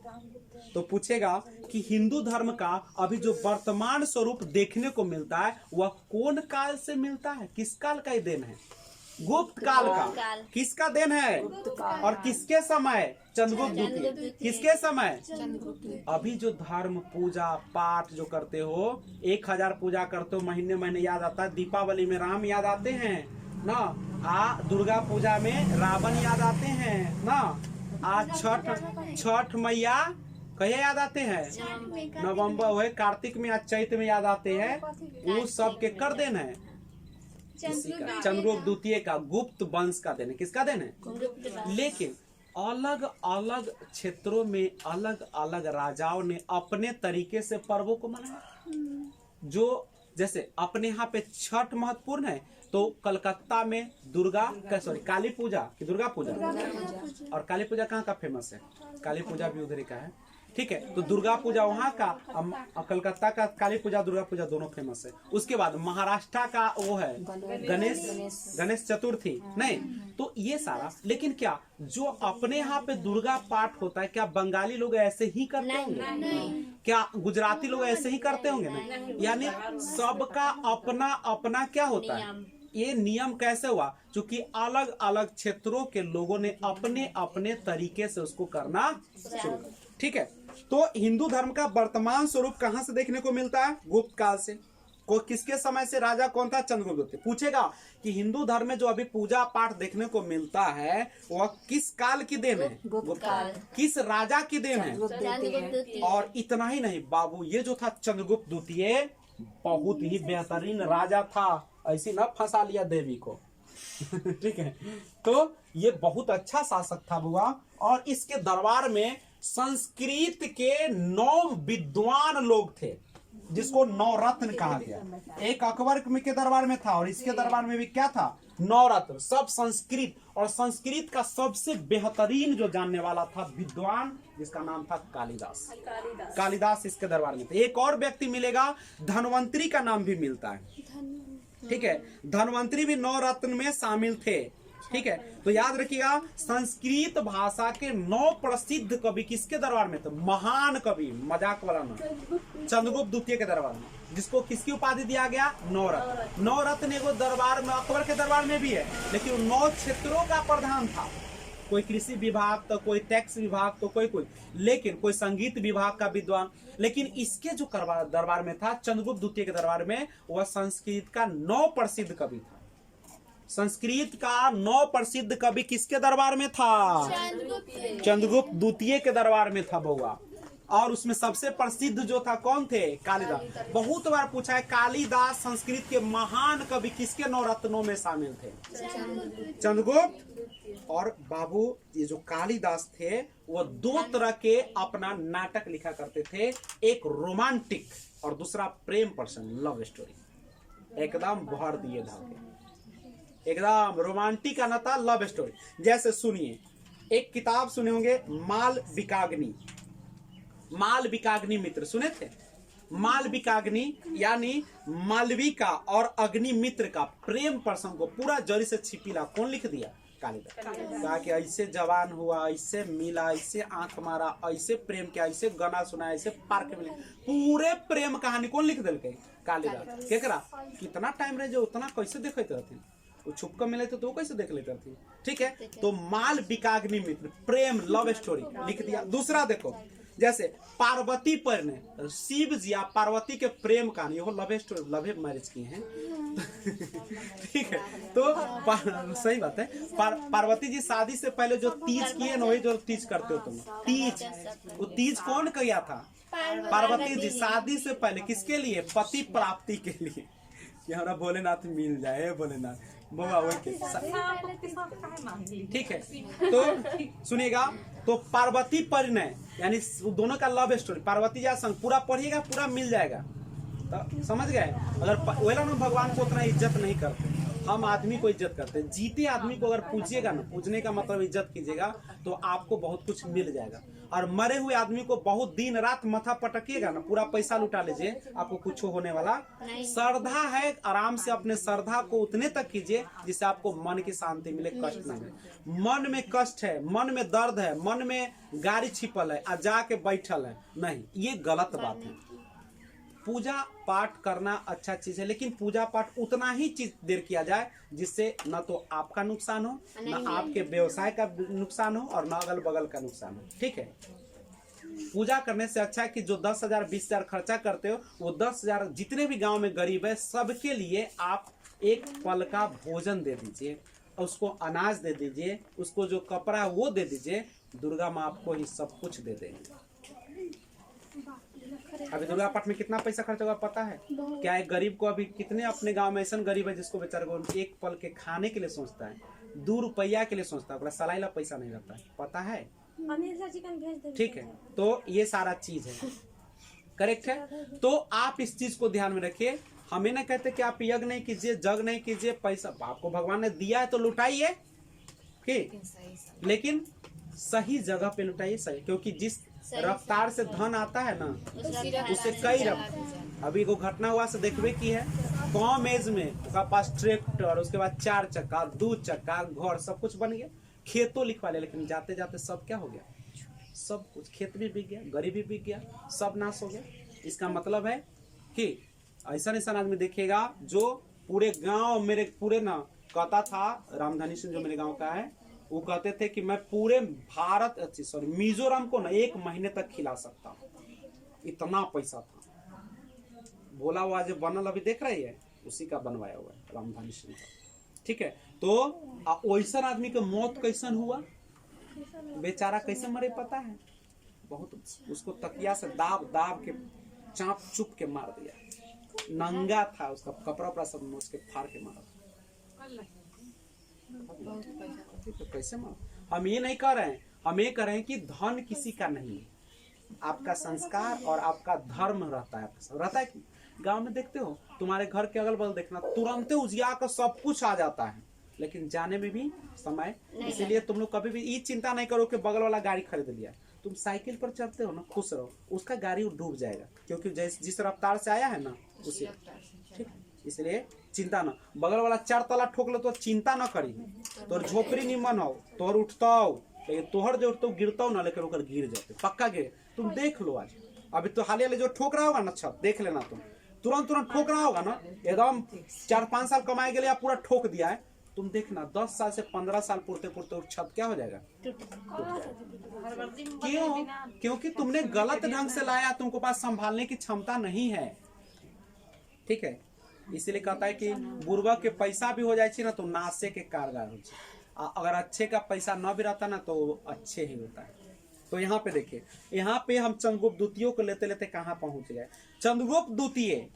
तो पूछेगा कि हिंदू धर्म का अभी जो वर्तमान स्वरूप देखने को मिलता है वह कौन काल से मिलता है? किस काल का देन है? गुप्त काल का। किसका देन है? और किसके समय? चंद्रगुप्त द्वितीय। किसके समय? अभी जो धर्म पूजा पाठ जो करते हो, 1000 पूजा करते हो, महीने महीने याद आता है। दीपावली में राम याद आते हैं ना, दुर्गा पूजा में रावण याद आते हैं ना, छठ मैया कहे याद आते हैं, नवंबर हुए, कार्तिक में, चैत्र में याद आते हैं। वो सब के कर देन है चंद्रगुप्त द्वितीय का, गुप्त वंश का देन है। किसका देन है? लेकिन अलग अलग क्षेत्रों में अलग अलग राजाओं ने अपने तरीके से पर्वों को मनाया। जो जैसे अपने यहाँ पे छठ महत्वपूर्ण है, तो कलकत्ता में काली पूजा की दुर्गा पूजा, और काली पूजा कहाँ का फेमस है? काली पूजा भी उधर का है, ठीक है। तो दुर्गा पूजा वहाँ का, कलकत्ता का काली पूजा दुर्गा पूजा दोनों फेमस है। उसके बाद महाराष्ट्र का वो है गणेश चतुर्थी, नहीं तो ये सारा। लेकिन क्या जो अपने यहाँ पे दुर्गा पाठ होता है, क्या बंगाली लोग ऐसे ही करते होंगे? क्या गुजराती लोग ऐसे ही करते होंगे? नहीं, यानी सबका अपना अपना क्या होता है। ये नियम कैसे हुआ? क्योंकि अलग अलग क्षेत्रों के लोगों ने अपने अपने तरीके से उसको करना शुरू, ठीक है। तो हिंदू धर्म का वर्तमान स्वरूप कहां से देखने को मिलता है? गुप्त काल से। को किसके समय से राजा कौन था? चंद्रगुप्त। पूछेगा कि हिंदू धर्म में जो अभी पूजा पाठ देखने को मिलता है वह किस काल की देन है? गुप्त काल। किस राजा की देन है? और इतना ही नहीं बाबू, ये जो था चंद्रगुप्त द्वितीय बहुत ही बेहतरीन राजा था, ऐसी न फंसा लिया देवी को ठीक है। तो ये बहुत अच्छा शासक था बुआ। और इसके दरबार में संस्कृत के 9 विद्वान लोग थे, जिसको 9 रत्न कहा गया। एक अकबर के दरबार में था और इसके दरबार में भी क्या था? 9 रत्न, सब संस्कृत। और संस्कृत का सबसे बेहतरीन जो जानने वाला था विद्वान, जिसका नाम था कालिदास। कालिदास इसके दरबार में थे। एक और व्यक्ति मिलेगा, धन्वंतरी का नाम भी मिलता है, ठीक है। धन्वंतरी भी 9 रत्न में शामिल थे, ठीक है। तो याद रखिएगा, संस्कृत भाषा के 9 प्रसिद्ध कवि किसके दरबार में थे? महान कवि, मजाक वाला ना, चंद्रगुप्त द्वितीय के दरबार में, जिसको किसकी उपाधि दिया गया? 9 रत्न। 9 रत्न एगो दरबार में, अकबर के दरबार में भी है, लेकिन 9 क्षेत्रों का प्रधान था। कोई कृषि विभाग तो कोई टैक्स विभाग तो कोई, लेकिन कोई संगीत विभाग का विद्वान। लेकिन इसके जो दरबार में था, चंद्रगुप्त द्वितीय के दरबार में, वह संस्कृत का 9 प्रसिद्ध कवि था। संस्कृत का 9 प्रसिद्ध कवि किसके दरबार में था? चंद्रगुप्त द्वितीय के दरबार में था बउआ। और उसमें सबसे प्रसिद्ध जो था कौन थे? कालिदास। बहुत बार पूछा है, कालिदास संस्कृत के महान कवि किसके 9 रत्नों में शामिल थे? चंद्रगुप्त। और बाबू ये जो कालिदास थे वो 2 तरह के अपना नाटक लिखा करते थे, एक रोमांटिक और दूसरा प्रेम प्रसंग, लव स्टोरी। एकदम भर दिए धागे, एकदम रोमांटिक का नाता, लव स्टोरी। जैसे सुनिए, एक किताब सुने होंगे, मालविकाग्नि मित्र, सुने थे? मालविकाग्नि यानी मालविका और अग्निमित्र का प्रेम प्रसंग को पूरा जड़ी से छिपीला कौन लिख दिया? कालिदास। कहा कि ऐसे जवान हुआ, ऐसे मिला, ऐसे आंख मारा, ऐसे प्रेम किया, ऐसे गाना सुना, ऐसे पार्क में, पूरे प्रेम कहानी कौन लिख दिल? कालिदास। केकरा? कितना टाइम रहे जो उतना कैसे देखे रहते? वो छुपकर मिले थे तो वो कैसे देख लेते थे, ठीक है। तो मालविकाग्नि मित्र, प्रेम, लव स्टोरी लिख दिया। दूसरा देखो, जैसे पार्वती पर ने शिव जी या पार्वती के प्रेम कहानी, वो लव स्टोरी, लव मैरिज की हैं ठीक है। तो सही बात है। पार्वती जी शादी से पहले जो तीज किए ना, वही जो तीज करते हो तुम, तीज। वो तीज कौन किया था? पार्वती जी। शादी से पहले किसके लिए? पति प्राप्ति के लिए, कि हमारा भोलेनाथ मिल जाए, भोलेनाथ बाबा वही के, ठीक है। तो सुनिएगा, तो पार्वती परिणय यानी दोनों का लव स्टोरी, पार्वती जी संग पूरा पढ़िएगा, पूरा मिल जाएगा। तो समझ गए? अगर वेला ना, भगवान को उतना इज्जत नहीं करते, हम आदमी को इज्जत करते हैं। जीते आदमी को अगर पूछिएगा ना, पूछने का मतलब इज्जत कीजिएगा, तो आपको बहुत कुछ मिल जाएगा। और मरे हुए आदमी को बहुत दिन रात माथा पटकिएगा ना, पूरा पैसा लुटा लीजिए, आपको कुछ होने वाला। श्रद्धा है, आराम से अपने श्रद्धा को उतने तक कीजिए जिससे आपको मन की शांति मिले, कष्ट न मिले। मन में कष्ट है, मन में दर्द है, मन में गाड़ी छिपल है, और जाके बैठल है, नहीं, ये गलत बात है। पूजा पाठ करना अच्छा चीज है, लेकिन पूजा पाठ उतना ही चीज देर किया जाए जिससे न तो आपका नुकसान हो, न आपके व्यवसाय का नुकसान हो, और न अगल बगल का नुकसान हो। ठीक है, पूजा करने से अच्छा है कि जो 10,000 20,000 खर्चा करते हो, वो 10,000 जितने भी गांव में गरीब है सबके लिए आप एक पल का भोजन दे दीजिए, उसको अनाज दे दीजिए, उसको जो कपड़ा है वो दे दीजिए। दुर्गा माँ आपको ही सब कुछ दे देंगे। अभी दुर्गा पाठ में कितना पैसा खर्च होगा पता है क्या? एक गरीब को, अभी कितने अपने गांव में ऐसा गरीब है जिसको बेचारे को एक पल के खाने के लिए सोचता है, 2 रुपया के लिए सोचता है, सलाई ला पैसा नहीं रहता है, पता है? ठीक है, तो ये सारा चीज है, करेक्ट है। तो आप इस चीज को ध्यान में रखिए। हमें ना कहते कि आप यज्ञ नहीं कीजिए, जग नहीं कीजिए, पैसा आपको भगवान ने दिया है तो लुटाइए, ठीक, लेकिन सही जगह पे लुटाइए, सही, क्योंकि जिस रफ्तार से धन आता है ना, उससे कई रफ्तार। अभी को घटना हुआ से देखबे की है, कम एज में उसका पास ट्रैक्टर, उसके बाद 4 चक्का, 2 चक्का, घर, सब कुछ बन गया, खेतों लिखवा लिया, लेकिन जाते जाते सब क्या हो गया? सब कुछ, खेत भी बिक गया, गरीब भी बिक गया, सब नाश हो गया। इसका मतलब है कि ऐसा आदमी देखिएगा जो पूरे गांव, मेरे पूरे ना कहता था, रामधनी सिंह जो मेरे गांव का है, वो कहते थे कि मैं पूरे मिजोरम को ना 1 महीने तक खिला सकता हूँ, इतना पैसा था। भोला हुआ जो बनल अभी देख रही है, उसी का बनवाया हुआ है, रामधनी सिंह का। ठीक है, तो वैसा आदमी के मौत कैसन हुआ, बेचारा कैसे मरे पता है? बहुत, उसको तकिया से दाब दाब के चाप चुप के मार दिया, नंगा था, उसका कपड़ा उपड़ा सब उसके फाड़ के मारा। तो कैसे मार? हम ये नहीं कर रहे हैं, हम ये कर रहे हैं कि धन किसी का नहीं है, आपका संस्कार और आपका धर्म रहता है, रहता है कि गांव में देखते हो, तुम्हारे घर के अगल बगल देखना, तुरंत उजिया का सब कुछ आ जाता है, लेकिन जाने में भी समय। इसलिए तुम लोग कभी भी ये चिंता नहीं करो कि बगल वाला गाड़ी खरीद लिया, तुम साइकिल पर चढ़ते हो ना, खुश रहो, उसका गाड़ी डूब जाएगा, क्योंकि जिस रफ्तार से आया है ना उसी, ठीक, इसलिए चिंता ना। बगल वाला 4 तला ठोक लो तो चिंता ना करी, तोर झोपड़ी निमन हो, तोहर उठता हो, लेकिन तोहर जो तो गिरता हो ना, लेकिन ओकर गिर जाते, पक्का गिर। तुम देख लो आज, अभी तो हाल ही जो ठोक रहा होगा ना छत, देख लेना, तुम तुरंत ठोक रहा होगा ना, एकदम 4-5 साल कमाए के लिए पूरा ठोक दिया है, तुम देखना 10 साल से 15 साल पुरते पुरते छत क्या हो जाएगा? क्यों? क्योंकि तुमने गलत ढंग से लाया, तुमको पास संभालने की क्षमता नहीं है। ठीक है, इसलिए कहता है कि बुर्बा के पैसा भी हो जाए ना तो नाशे के कारगर हो, अगर अच्छे का पैसा न भी रहता ना तो अच्छे ही होता है। तो यहाँ पे देखिए, यहाँ पे हम चंद्रगुप्त द्वितीय को लेते लेते कहाँ पहुंच गए? चंद्रगुप्त द्वितीय,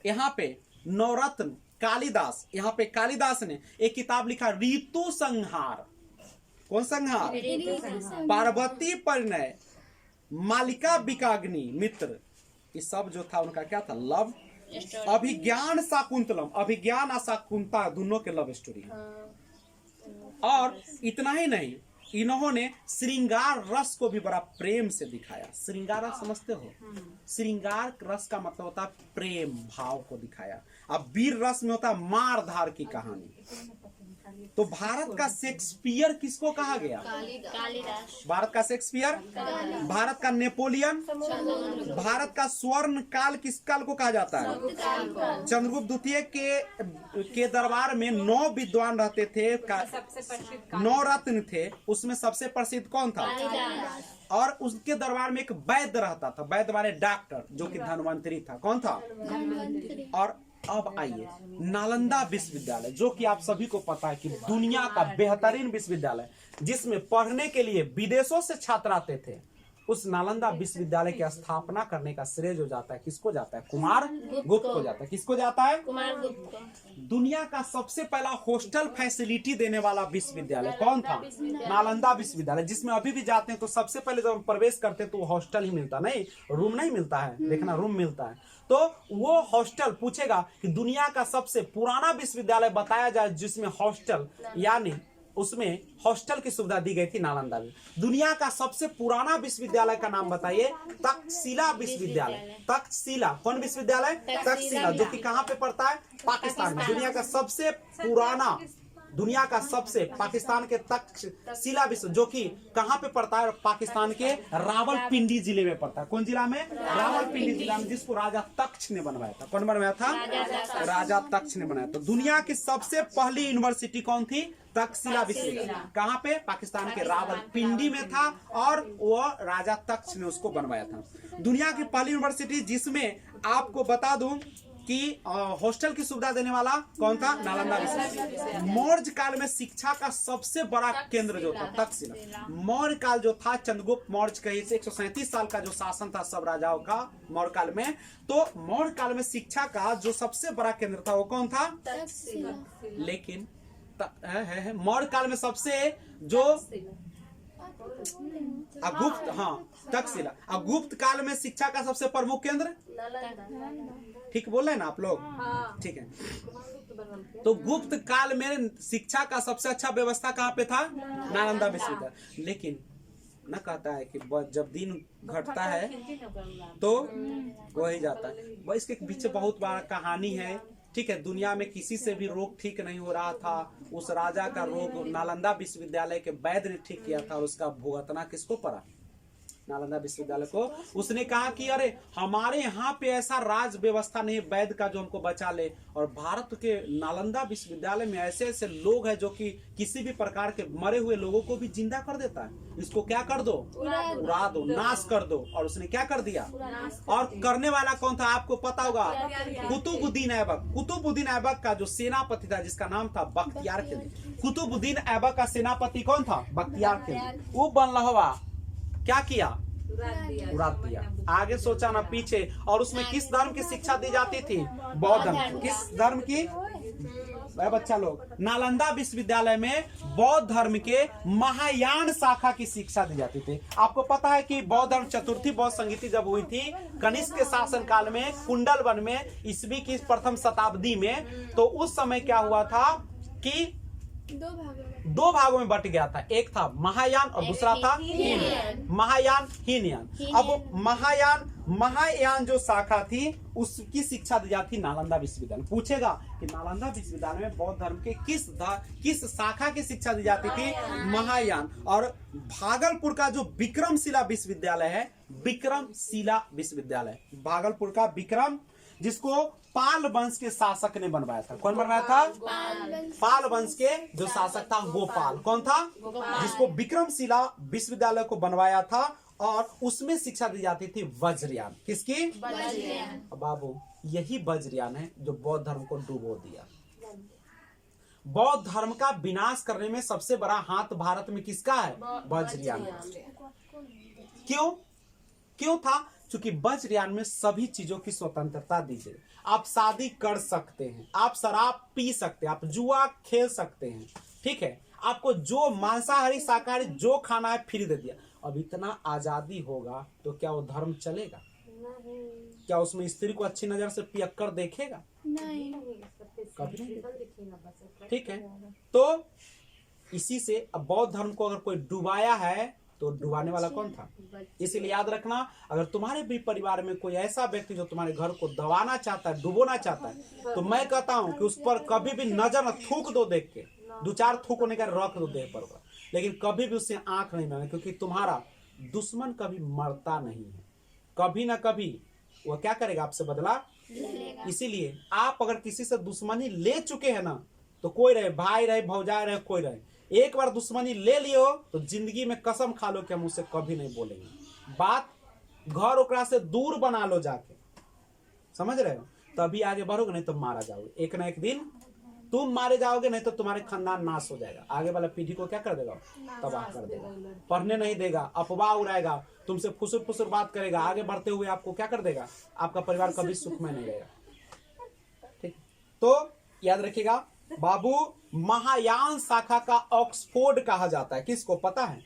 यहाँ पे नवरत्न कालिदास, यहाँ पे कालिदास ने एक किताब लिखा, ऋतु संहार। कौन संहार? पार्वती परिणय, मालिका बिकाग्नि मित्र, ये सब जो था उनका क्या था? लव। अभिज्ञान शाकुंतलम, अभिज्ञान और शाकुंतला दोनों के लव स्टोरी है। और इतना ही नहीं, इन्होंने श्रृंगार रस को भी बड़ा प्रेम से दिखाया। श्रृंगार रस समझते हो? श्रृंगार रस का मतलब होता है प्रेम भाव को दिखाया। अब वीर रस में होता है मार धार की कहानी। तो भारत का शेक्सपियर किसको कहा गया? कालिदास। भारत का शेक्सपियर, भारत का नेपोलियन, भारत का स्वर्ण काल किस काल को कहा जाता है? चंद्रगुप्त द्वितीय के दरबार में 9 विद्वान रहते थे, 9 रत्न थे, उसमें सबसे प्रसिद्ध कौन था? और उसके दरबार में एक वैद्य रहता था, वैद्य माने डॉक्टर, जो कि धनवंतरी था। कौन था? और अब आइए, नालंदा विश्वविद्यालय, जो कि आप सभी को पता है कि दुनिया का बेहतरीन विश्वविद्यालय, जिसमें पढ़ने के लिए विदेशों से छात्र आते थे, उस नालंदा विश्वविद्यालय की स्थापना करने का श्रेय जो जाता है किसको जाता है? कुमार गुप्त को जाता है। किसको जाता है? कुमार गुप्त को। दुनिया का सबसे पहला हॉस्टल फैसिलिटी देने वाला विश्वविद्यालय कौन था? नालंदा विश्वविद्यालय, जिसमें अभी भी जाते हैं तो सबसे पहले जब हम प्रवेश करते हैं तो हॉस्टल ही मिलता, नहीं रूम नहीं मिलता है, देखना रूम मिलता है। तो वो हॉस्टल पूछेगा कि दुनिया का सबसे पुराना विश्वविद्यालय बताया जाए जिसमें हॉस्टल यानी उसमें हॉस्टल की सुविधा दी गई थी नालंदा में। दुनिया का सबसे पुराना विश्वविद्यालय का नाम बताइए। तक्षशिला विश्वविद्यालय। तक्षशिला कौन विश्वविद्यालय? तक्षशिला, जो कि कहाँ पे पड़ता है? पाकिस्तान में। दुनिया का सबसे पुराना, दुनिया का सबसे, पाकिस्तान के तक्षशिला विश्व, जो कि कहाँ पे पड़ता है? पाकिस्तान के रावलपिंडी जिले में पड़ता है। कौन जिला में? रावलपिंडी जिला में, जिसको राजा तक्ष ने बनवाया था। कौन बनवाया था? राजा तक्ष ने बनाया। तो दुनिया की सबसे पहली यूनिवर्सिटी कौन थी? तक्षशिला विश्वविद्यालय। कहाँ पे? पाकिस्तान के रावलपिंडी में था, और वो राजा तक्ष ने उसको बनवाया था। दुनिया की पहली यूनिवर्सिटी जिसमें आपको बता दूं कि हॉस्टल की सुविधा देने वाला कौन था? नालंदा विश्वविद्यालय। मौर्य काल में शिक्षा का सबसे बड़ा केंद्र जो था तक्षशिला। मौर्य काल जो था, चंद्रगुप्त मौर्य के 137 साल का जो शासन था सब राजाओं का मौर्य काल में, तो मौर्य काल में शिक्षा का जो सबसे बड़ा केंद्र था वो कौन था? लेकिन मौर्य काल में सबसे जो गुप्त, हाँ तक्षशिला, गुप्त काल में शिक्षा का सबसे प्रमुख केंद्र, ठीक बोल रहे हैं ना आप लोग? ठीक है। तो गुप्त काल में शिक्षा का सबसे अच्छा व्यवस्था कहाँ पे था? नालंदा विश्वविद्यालय। लेकिन न कहता है कि जब दिन घटता है तो वही जाता है। वह इसके पीछे बहुत बड़ा कहानी है। ठीक है, दुनिया में किसी से भी रोग ठीक नहीं हो रहा था। उस राजा का रोग नालंदा विश्वविद्यालय के वैद्य ने ठीक किया था, और उसका भुगतना किसको पड़ा? नालंदा विश्वविद्यालय को। उसने कहा कि अरे हमारे यहाँ पे ऐसा राज व्यवस्था नहीं वैद्य का जो हमको बचा ले, और भारत के नालंदा विश्वविद्यालय में ऐसे ऐसे लोग हैं जो कि किसी भी प्रकार के मरे हुए लोगों को भी जिंदा कर देता है। इसको क्या कर दो? उड़ा दो, नाश कर दो। और उसने क्या कर दिया? और करने वाला कौन था आपको पता होगा? कुतुबुद्दीन ऐबक। कुतुबुद्दीन ऐबक का जो सेनापति था, जिसका नाम था बख्तियार खिलजी। कुतुबुद्दीन ऐबक का सेनापति कौन था? बख्तियार खिलजी। वो बनलहवा क्या किया? उड़ा दिया। आगे सोचा ना पीछे। और उसमें किस धर्म की शिक्षा दी जाती थी? बौद्ध धर्म। किस धर्म की? बच्चा लोग, नालंदा विश्वविद्यालय में बौद्ध धर्म के महायान शाखा की शिक्षा दी जाती थी। आपको पता है कि बौद्ध धर्म चतुर्थी बौद्ध संगीति जब हुई थी कनिष्क के शासन काल में, कुंडलवन में, ईस्वी की प्रथम शताब्दी में, तो उस समय क्या हुआ था कि दो भागों में बट गया था। एक था महायान और दूसरा था हीनयान। महायान, हीनयान। अब महायान जो शाखा थी उसकी शिक्षा दी जाती नालंदा विश्वविद्यालय। पूछेगा कि नालंदा विश्वविद्यालय में बौद्ध धर्म के किस शाखा की शिक्षा दी जाती थी? महायान। और भागलपुर का जो विक्रमशिला विश्वविद्यालय है, विक्रमशिला विश्वविद्यालय, भागलपुर का विक्रम, जिसको पाल वंश के शासक ने बनवाया था। कौन बनवाया था? पाल वंश के जो शासक था गोपाल। कौन था? जिसको विक्रमशिला विश्वविद्यालय को बनवाया था, और उसमें शिक्षा दी जाती थी वज्रयान। किसकी? वज्रयान। बाबू, यही वज्रयान है जो बौद्ध धर्म को डुबो दिया। बौद्ध धर्म का विनाश करने में सबसे बड़ा हाथ भारत में किसका है? वज्रयान। क्यों था? क्योंकि वज्रयान में सभी चीजों की स्वतंत्रता दी गई। आप शादी कर सकते हैं, आप शराब पी सकते हैं, आप जुआ खेल सकते हैं, ठीक है, आपको जो मांसाहारी शाकाहारी जो खाना है फ्री दे दिया। अब इतना आजादी होगा तो क्या वो धर्म चलेगा? क्या उसमें स्त्री को अच्छी नजर से पियक्कर देखेगा? नहीं, कभी नहीं। ठीक है, तो इसी से अब बौद्ध धर्म को अगर कोई डुबाया है तो डुबाने वाला कौन था? इसीलिए याद रखना, अगर तुम्हारे भी परिवार में कोई ऐसा व्यक्ति जो तुम्हारे घर को दबाना चाहता है, डुबोना चाहता है, तो मैं कहता हूं कि उस पर कभी भी नजर न थूक दो। देख के 2-4 थूक होने का रख दो देह पर, लेकिन कभी भी उससे आंख नहीं मिलाना, क्योंकि तुम्हारा दुश्मन कभी मरता नहीं है। कभी ना कभी वह क्या करेगा? आपसे बदला। इसीलिए आप अगर किसी से दुश्मनी ले चुके हैं ना, तो कोई रहे, भाई रहे, भौजाई रहे, कोई रहे, एक बार दुश्मनी ले लियो तो जिंदगी में कसम खा लो कि हम उससे कभी नहीं बोलेंगे। बात घर ओकरा से दूर बना लो जाके, समझ रहे हो? तभी आगे बढ़ोगे, नहीं तो मारा जाओगे। एक ना एक दिन तुम मारे जाओगे, नहीं तो तुम्हारे खानदान नाश हो जाएगा। आगे वाला पीढ़ी को क्या कर देगा? तबाह कर देगा, पढ़ने नहीं देगा, अफवाह उड़ाएगा, तुमसे फुसुर फुसुर बात करेगा। आगे बढ़ते हुए आपको क्या कर देगा? आपका परिवार कभी सुख में नहीं रहेगा। ठीक, तो याद रखिएगा बाबू, महायान शाखा का ऑक्सफोर्ड कहा जाता है। किसको पता है?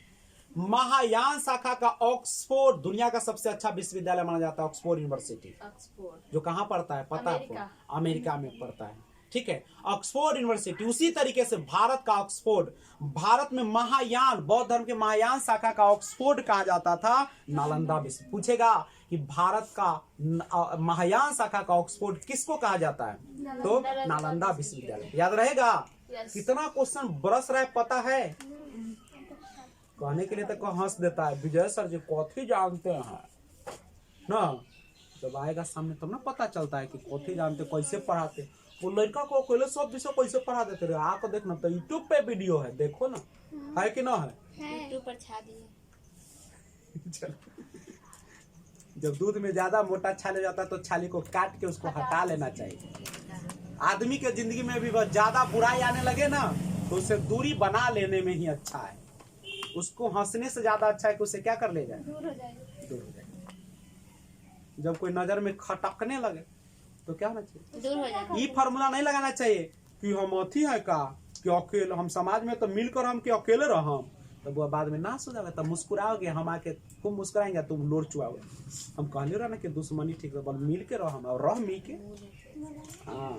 महायान शाखा का ऑक्सफोर्ड दुनिया का सबसे अच्छा विश्वविद्यालय माना जाता है। ऑक्सफोर्ड यूनिवर्सिटी, जो कहाँ पड़ता है पता है आपको? अमेरिका में पड़ता है। ठीक है, ऑक्सफोर्ड यूनिवर्सिटी। उसी तरीके से भारत का ऑक्सफोर्ड, भारत में महायान, बौद्ध धर्म के महायान शाखा का ऑक्सफोर्ड कहा जाता था नालंदा विश्व। पूछेगा कि भारत का महायान शाखा का ऑक्सफोर्ड किसको कहा जाता है, तो नालंदा विश्वविद्यालय। याद रहेगा? कितना क्वेश्चन बरस रहा है पता है? कहने के लिए तो हंस देता है, विजय सर जी कॉफी जानते हैं ना, जब आएगा सामने तब ना पता चलता है कि कॉफी जानते, कैसे पढ़ाते। वो लड़का को अकेले सब विषय कैसे पढ़ा देते रहे, आकर देखना तो यूट्यूब पे वीडियो है, देखो ना, है कि ना है? यूट्यूब पर छा दिए। चलो, जब दूध में ज्यादा मोटा छाले जाता है तो छाले को काट के उसको हटा लेना चाहिए। आदमी के जिंदगी में भी बहुत ज्यादा बुराई आने लगे ना तो उसे दूरी बना लेने में ही अच्छा है। उसको हंसने से ज्यादा अच्छा है कि उसे क्या कर ले जाए, दूर हो जाए। जब कोई नजर में खटकने लगे तो क्या होना चाहिए, दूर हो जाए। ये फार्मूला नहीं लगाना चाहिए कि हम अथी है का, कि अकेले हम समाज में तो मिलकर हम कि अकेले रहम, तब वो बाद में नाश हो जाएगा। तब मुस्कुराओगे, हम आके खूब मुस्कुराएंगे, तुम लोर चुआओगे। हम कहले रहा ना कि दुश्मनी ठीक है, बल मिल के रह, और रह मिल के। हाँ,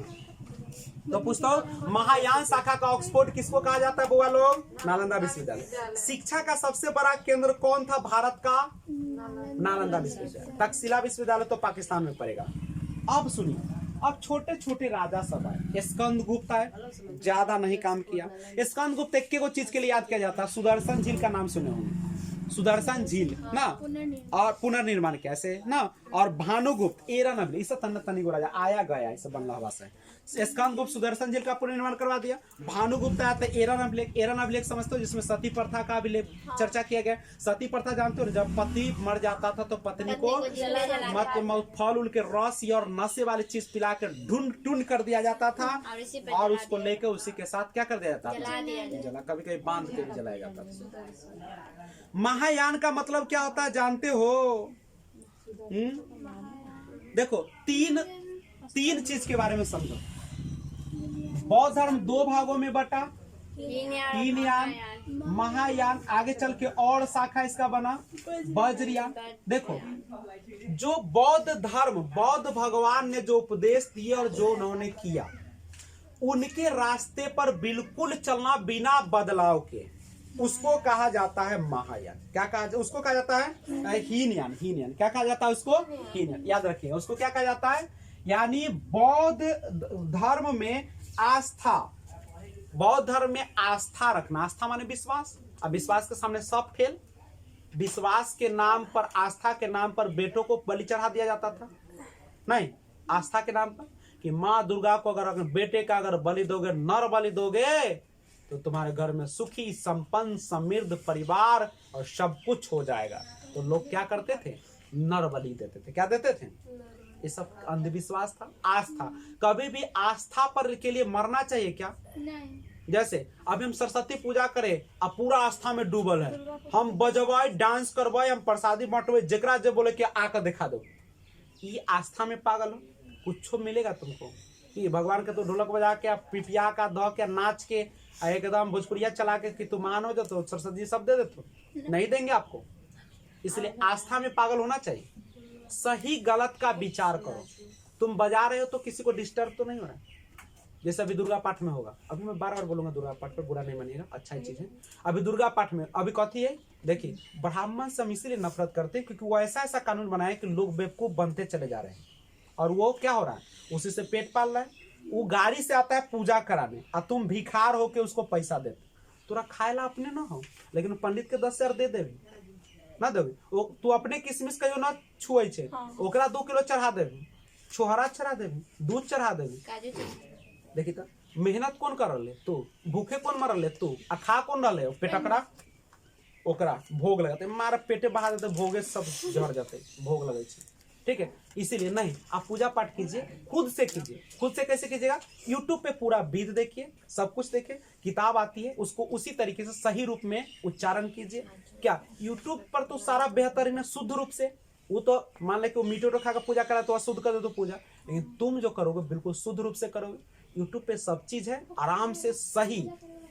तो पुस्तक महायान शाखा का ऑक्सफोर्ड किसको कहा जाता है बुआ लोग? नालंदा विश्वविद्यालय। शिक्षा का सबसे बड़ा केंद्र कौन था भारत का? नालंदा विश्वविद्यालय। तक्षशिला विश्वविद्यालय तो पाकिस्तान में पड़ेगा। अब सुनिए, अब छोटे छोटे राजा सब आए। स्कंदगुप्त आए, ज्यादा नहीं काम किया। स्कंदगुप्त एक को चीज के लिए याद किया जाता है, सुदर्शन झील का नाम सुने होंगे, सुदर्शन झील ना, और पुनर्निर्माण कैसे ना, और भानुगुप्त एरान इस तनी को राजा आया गया, इस बनला हवा से। स्कंदगुप्त सुदर्शन झील का पुनर्निर्माण करवा दिया। भानुगुप्त आया तो एरान अभिलेख समझते हो, जिसमें सती प्रथा का अभिलेख चर्चा किया गया। सती प्रथा जानते हो, जब पति मर जाता था तो पत्नी को मत फल उल के रस और नशे वाली चीज पिला कर ढूंढ कर दिया जाता था, और उसको लेकर उसी के साथ क्या कर दिया जाता था, जला, कभी कभी बांध के भी जलाया जाता था। महायान का मतलब क्या होता है जानते हो? देखो, तीन चीज के बारे में समझो। बौद्ध धर्म दो भागों में बटा, तीन यान, महायान, आगे चल के और शाखा इसका बना वज्रयान। देखो, जो बौद्ध धर्म, बौद्ध भगवान ने जो उपदेश दिए और जो उन्होंने किया, उनके रास्ते पर बिल्कुल चलना बिना बदलाव के, उसको कहा जाता है महायान। क्या कहा, उसको कहा जाता है हीनयान। क्या कहा जाता है उसको? हीनयान। याद रखिए, उसको क्या कहा जाता है, यानी बौद्ध धर्म में आस्था, बौद्ध धर्म में आस्था रखना। आस्था माने विश्वास, अब विश्वास के सामने सब फेल। विश्वास के नाम पर, आस्था के नाम पर बेटों को बलि चढ़ा दिया जाता था, नहीं, आस्था के नाम पर कि माँ दुर्गा को अगर बेटे का अगर बलि दोगे, नर बलि दोगे, तो तुम्हारे घर में सुखी संपन्न समृद्ध परिवार और सब कुछ हो जाएगा। तो लोग क्या करते थे, नर बलि देते थे। क्या देते थे? ये सब अंधविश्वास था। आस्था, कभी भी आस्था पर के लिए मरना चाहिए क्या? नहीं। जैसे अभी हम सरस्वती पूजा करें, अब पूरा आस्था में डूबल है, हम बजवाए, डांस करवाए, हम प्रसादी बांटवाए, जेकरा जो बोले कि आकर दिखा दो, ये आस्था में पागल हो, कुछ मिलेगा तुमको? कि भगवान के तो ढोलक बजा के, पिपिया का दह के, नाच के, एकदम भोजपुरिया चला के कि तुम मान हो जाओ तो सरस्वती सब दे देते, नहीं देंगे आपको। इसलिए आस्था में पागल होना चाहिए। सही गलत का विचार करो। तुम बजा रहे हो तो किसी को डिस्टर्ब तो नहीं हो रहा है। जैसे अभी दुर्गा पाठ में होगा, अभी मैं बार बार बोलूंगा दुर्गा पाठ पर, बुरा नहीं मानिएगा, अच्छा ही चीज है। अभी दुर्गा पाठ में अभी कथी है, देखिए, ब्राह्मण से हम इसीलिए नफरत करते हैं क्योंकि वो ऐसा कानून बनाए कि लोग बेवकूफ बनते चले जा रहे हैं, और वो क्या हो रहा है, उसी से पेट पाल रहा है। वो गाड़ी से आता है पूजा कराने, और तुम भिखार होके उसको पैसा देते, तोरा खाए ला अपने ना हो, लेकिन पंडित के 10,000 दे देवी ना देवी, तू अपने किसमिस कहियो ना छुए छे, ओकरा 2 किलो चढ़ा देवी, छोहरा चढ़ा देवी, दूध चढ़ा देवी। देखी तो मेहनत कौन कर रहे, तू, भूखे कौन मर रहे, तू, आ खा कौन रहे, पेटकड़ा, ओकरा भोग लगाते, मारा पेटे बहा देते, भोगे सब झड़ जाते, भोग लगे छे। ठीक है, इसीलिए नहीं, आप पूजा पाठ कीजिए, खुद से कीजिए। खुद से कैसे कीजिएगा? यूट्यूब पे पूरा वेद देखिए, सब कुछ देखिए, किताब आती है, उसको उसी तरीके से सही रूप में उच्चारण कीजिए। क्या यूट्यूब पर तो सारा बेहतरीन है, शुद्ध रूप से, वो तो मान ले कि वो मीठो खा कर पूजा करा तो अशुद्ध कर दे तो पूजा, लेकिन तुम जो करोगे बिल्कुल शुद्ध रूप से करोगे। यूट्यूब पे सब चीज है, आराम से सही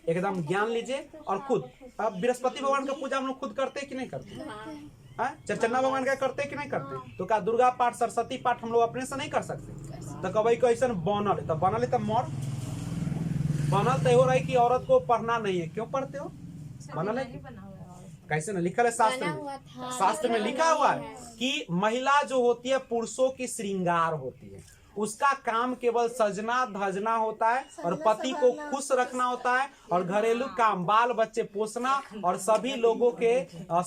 एकदम ज्ञान लीजिए। और खुद, अब बृहस्पति भगवान का पूजा हम लोग खुद करते हैं कि नहीं करते? चरचन्ना भगवान का करते हैं कि नहीं करते? तो क्या दुर्गा पाठ, सरस्वती पाठ हम लोग अपने से नहीं कर सकते? तो कभी कैसे बनल तो बनल है तो मर बनल तो हो रहा है कि औरत को पढ़ना नहीं है। क्यों पढ़ते हो? बनल है कैसे ना लिखा है शास्त्र बना में। हुआ था, शास्त्र में लिखा हुआ है कि महिला जो होती है पुरुषों की श्रृंगार होती है, उसका काम केवल सजना धजना होता है और पति को खुश रखना होता है और घरेलू काम बाल बच्चे पोसना और सभी लोगों के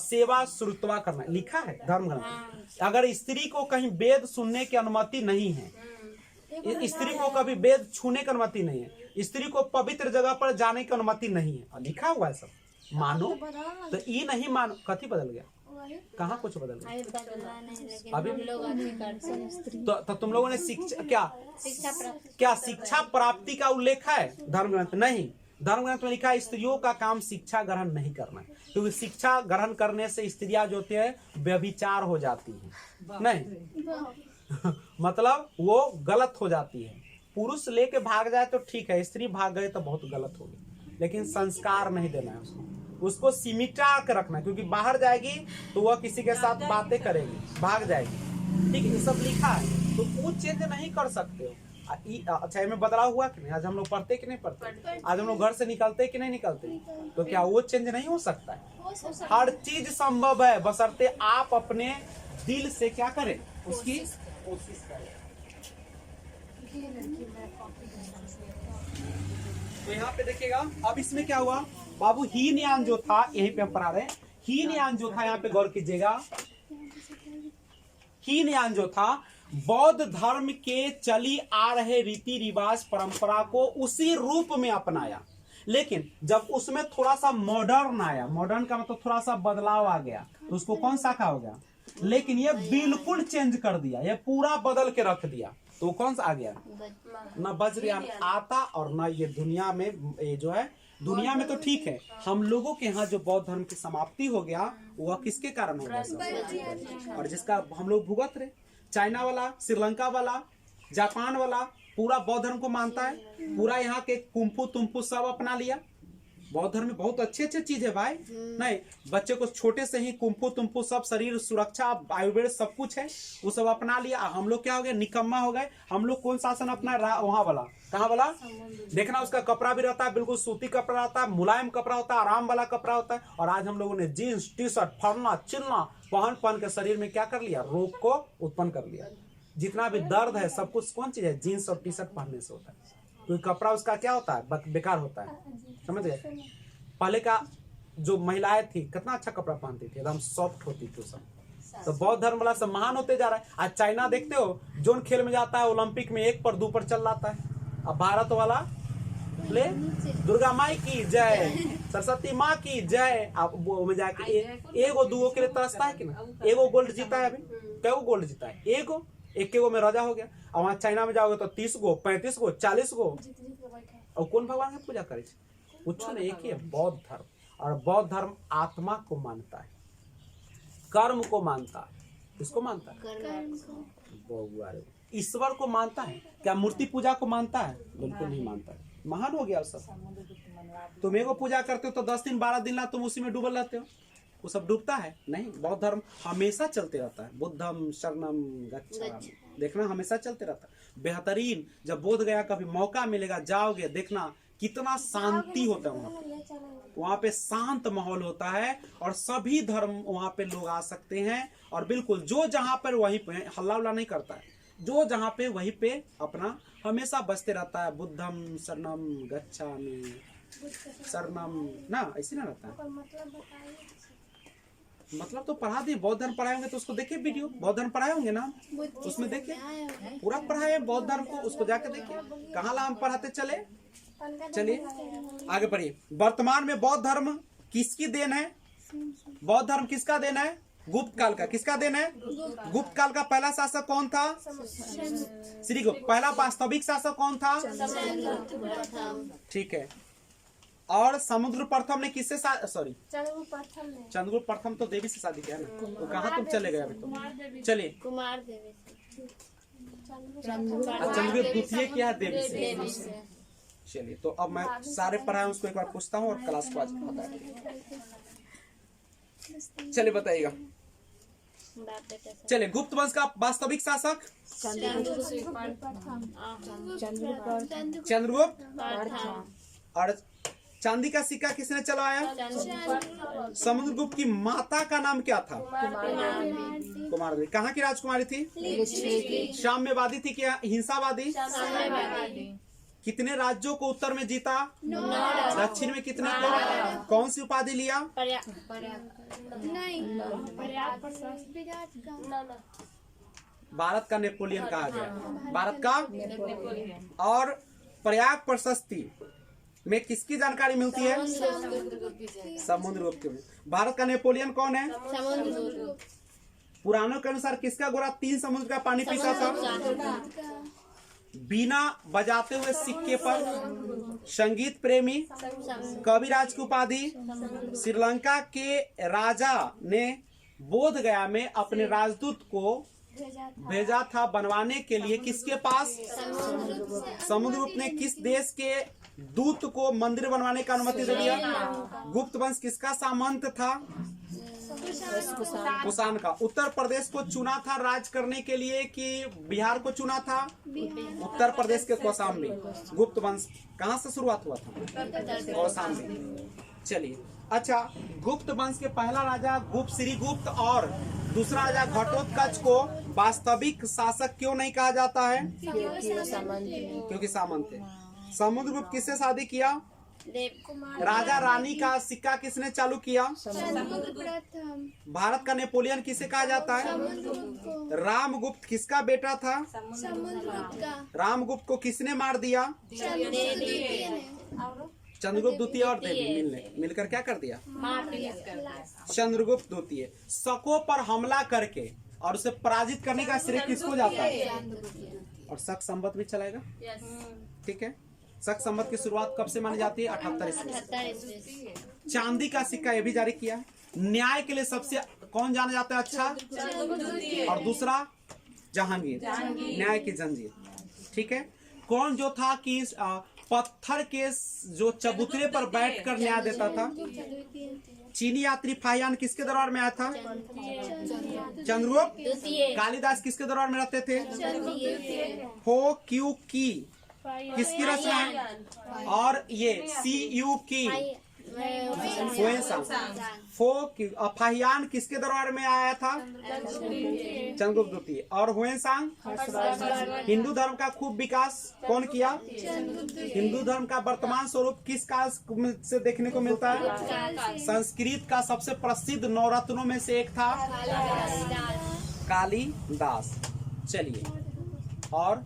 सेवा शुश्रूषा करना। लिखा है धर्म ग्रंथ। अगर स्त्री को कहीं वेद सुनने की अनुमति नहीं है, स्त्री को कभी वेद छूने की अनुमति नहीं है, स्त्री को पवित्र जगह पर जाने की अनुमति नहीं है, लिखा हुआ है सब। मानो तो ये नहीं मानो। कथी बदल गया? कहाँ कुछ बदल गया? अभी बदला नहीं, लेकिन अभी हम लोग अभी करते हैं। तो तुम लोगों ने शिक्षा क्या शिक्षा क्या शिक्षा प्राप्ति का उल्लेख है धर्म ग्रंथ? नहीं। धर्म ग्रंथ में लिखा है स्त्रियों का काम शिक्षा ग्रहण नहीं करना है, क्योंकि शिक्षा ग्रहण करने से स्त्रियां जो होती है व्यभिचार हो जाती है। नहीं मतलब वो गलत हो जाती है। पुरुष लेके भाग जाए तो ठीक है, स्त्री भाग गए तो बहुत गलत होगी, लेकिन संस्कार नहीं देना है उसको सिमिटा के रखना है, क्योंकि बाहर जाएगी तो वह किसी के साथ बातें करेगी, भाग जाएगी। ठीक है, ये सब लिखा है तो वो चेंज नहीं कर सकते हो। अच्छा इसमें बदलाव हुआ कि नहीं? आज हम लोग पढ़ते कि नहीं पढ़ते? आज हम लोग घर से निकलते कि नहीं निकलते? तो क्या वो चेंज नहीं हो सकता है? हर चीज संभव है, बशर्ते आप अपने दिल से क्या करें, उसकी कोशिश करें। तो यहाँ पे देखिएगा अब इसमें क्या हुआ बाबू, हीनयान जो था, यहीं पे हम पढ़ा रहे हैं, हीनयान जो था, यहाँ पे गौर कीजिएगा, हीनयान जो था बौद्ध धर्म के चली आ रहे रीति रिवाज परंपरा को उसी रूप में अपनाया, लेकिन जब उसमें थोड़ा सा मॉडर्न आया, मॉडर्न का मतलब थोड़ा सा बदलाव आ गया, तो उसको कौन शाखा हो गया? लेकिन ये बिल्कुल चेंज कर दिया, ये पूरा बदल के रख दिया, तो कौन सा आ गया? न वज्रयान आता और न ये दुनिया में, ये जो है दुनिया में तो ठीक है, हम लोगों के यहाँ जो बौद्ध धर्म की समाप्ति हो गया वह किसके कारण हो गया? और जिसका हम लोग भुगत रहे। चाइना वाला, श्रीलंका वाला, जापान वाला पूरा बौद्ध धर्म को मानता है, पूरा यहाँ के कुंफू तुम्फू सब अपना लिया। बौद्ध धर्म में बहुत अच्छे अच्छे चीज है भाई, नहीं बच्चे को छोटे से ही कुंफू तुम्फू सब, शरीर सुरक्षा, आयुर्वेद सब कुछ है, वो सब अपना लिया। हम लोग क्या हो गए? निकम्मा हो गए। हम लोग कौन शासन अपना? वहां वाला, कहाँ वाला? देखना उसका कपड़ा भी रहता है, बिल्कुल सूती कपड़ा रहता है, मुलायम कपड़ा होता है, आराम वाला कपड़ा होता है। और आज हम लोगों ने जीन्स टी शर्ट फरना चिलना पहन के शरीर में क्या कर लिया? रोग को उत्पन्न कर लिया। जितना भी दर्द है सब कुछ कौन चीज है? जीन्स और टी शर्ट पहनने से होता है, क्योंकि कपड़ा उसका क्या होता है? बेकार होता है। समझ गए? पहले का जो महिलाएं थी कितना अच्छा कपड़ा पहनती थी, एकदम सॉफ्ट होती थी सब। तो बौद्ध धर्म वाला सब महान होते जा रहा है। आज चाइना देखते हो, जोन खेल में जाता है ओलंपिक में 1 पर 2 पर चल जाता है। अब भारत वाला ले दुर्गा माई की जय, सरस्वती माँ की जय, अब वो में जाके एगो दूगो के लिए तरसता है कि ना? एगो गोल्ड जीता है, अभी क्या गोल्ड जीता है? एगो, एक में राजा हो गया। और वहां चाइना में जाओगे तो 30 गो 35 गो 40 गो। और कौन भगवान की पूजा करे? कुछ नहीं, एक ही है बौद्ध धर्म। और बौद्ध धर्म आत्मा को मानता है, कर्म को मानता है। किसको मानता है? ईश्वर को मानता है। क्या मूर्ति पूजा को मानता है? बिल्कुल नहीं मानता है। महान हो गया सब। तुम एगो पूजा करते हो तो 10 दिन 12 दिन ला तुम उसी में डूबल रहते हो, वो सब डूबता है नहीं। बौद्ध धर्म हमेशा चलते रहता है। बुद्धम शरणम गच्छामि, देखना हमेशा चलते रहता है। बेहतरीन, जब बोध गया कभी मौका मिलेगा जाओगे, देखना कितना शांति होता है वहाँ पे शांत माहौल होता है और सभी धर्म वहाँ पे लोग आ सकते हैं। और बिल्कुल जो जहाँ पर वहीं पे हल्ला उल्ला नहीं करता है, जो जहाँ पे वहीं पे अपना हमेशा बसते रहता है। बुद्धम शरणम गच्छामि, शरणम ना, ऐसे ना रहता है। मतलब तो पढ़ा दिए, बौद्ध धर्म पढ़ाए होंगे तो उसको देखिए वीडियो, बौद्ध धर्म पढ़ाए होंगे ना, उसमें देखिए पूरा पढ़ाए बौद्ध धर्म को, उसको जाके देखिए कहाँ ला हम पढ़ाते चले। चलिए आगे पढ़िए। वर्तमान में बौद्ध धर्म किसकी देन है? बौद्ध धर्म किसका देन है? गुप्त काल का। किसका देन है? गुप्त काल का पहला शासक कौन था? श्री गुप्त। पहला वास्तविक शासक कौन था? ठीक है। और समुद्र प्रथम ने किससे सॉरी चंद्रगुप्त प्रथम तो देवी से शादी किया ना, तो कहाँ तुम चले गए अभी तुम? चलिए कुमार देवी से, चंद्रगुप्त द्वितीय क्या है? देवी से। चलिए तो अब मैं सारे पढ़ाए उसको एक बार पूछता हूँ और क्लास को आज बता। चलिए बताइएगा। बाप बेटा सब। चलिए, गुप्त वंश का वास्तविक शासक चंद्रगुप्त चंद्रगुप्त। प्रथम। और चांदी का सिक्का किसने चलाया? समुद्रगुप्त की माता का नाम क्या था? कुमारदेवी। कहाँ की राजकुमारी थी? साम्यवादी थी क्या हिंसावादी? कितने राज्यों को उत्तर में जीता? दक्षिण में कितने को? कौन सी उपाधि लिया? भारत का नेपोलियन कहा गया। भारत का और प्रयाग प्रशस्ति में किसकी जानकारी मिलती है? समुद्रगुप्त की। भारत का नेपोलियन कौन है? पुराणों के अनुसार किसका घोड़ा 3 समुद्र का पानी पीता था? बीना बजाते हुए सिक्के पर संगीत प्रेमी कविराज की उपाधि। श्रीलंका के राजा ने बोध गया में अपने राजदूत को भेजा था बनवाने के लिए किसके पास? समुद्रगुप्त ने किस देश के दूत को मंदिर बनवाने का अनुमति दे दिया? गुप्त वंश किसका सामंत था? कुषाण का। उत्तर प्रदेश को चुना था राज करने के लिए कि बिहार को चुना था? उत्तर प्रदेश के कौशाम्बी। गुप्त वंश कहाँ से शुरुआत हुआ था? कौशाम्बी। चलिए, अच्छा, गुप्त वंश के पहला राजा गुप्त श्रीगुप्त और दूसरा राजा घटोत्कच को वास्तविक शासक क्यों नहीं कहा जाता है? क्योंकि सामंत थे। समुद्रगुप्त किससे शादी किया? राजा रानी का सिक्का किसने चालू किया? भारत का नेपोलियन किसे कहा जाता है? रामगुप्त किसका बेटा था? रामगुप्त को किसने मार दिया? चंद्रगुप्त द्वितीय और देवी मिलकर क्या कर दिया? चंद्रगुप्त द्वितीय शकों पर हमला करके और उसे पराजित करने का श्रेय किसको जाता है? और शक संवत भी चलाएगा। ठीक है, शक संवत की शुरुआत कब से मानी जाती है? 78 ईस्वी। चांदी का सिक्का ये भी जारी किया। न्याय के लिए सबसे कौन जाना जाता है? अच्छा, और दूसरा जहांगीर, न्याय की जंजीर। ठीक है, कौन जो था कि पत्थर के जो चबूतरे पर बैठकर न्याय देता था? चीनी यात्री फाहियान किसके दरबार में आया था? चंद्रगुप्त। कालिदास किसके दरबार में रहते थे? हो क्यू की किसकी रचना है? और ये सी यू की फाहियान किसके दरबार में आया था? चंद्रगुप्त द्वितीय। और हुएनसांग हिंदू धर्म का खूब विकास कौन किया? हिंदू धर्म का वर्तमान स्वरूप किस काल से देखने को मिलता है? संस्कृत का सबसे प्रसिद्ध नवरत्नों में से एक था कालिदास। चलिए, और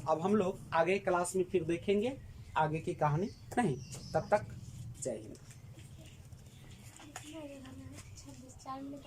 अब हम लोग आगे क्लास में फिर देखेंगे आगे की कहानी। नहीं, तब तक जय हिंद।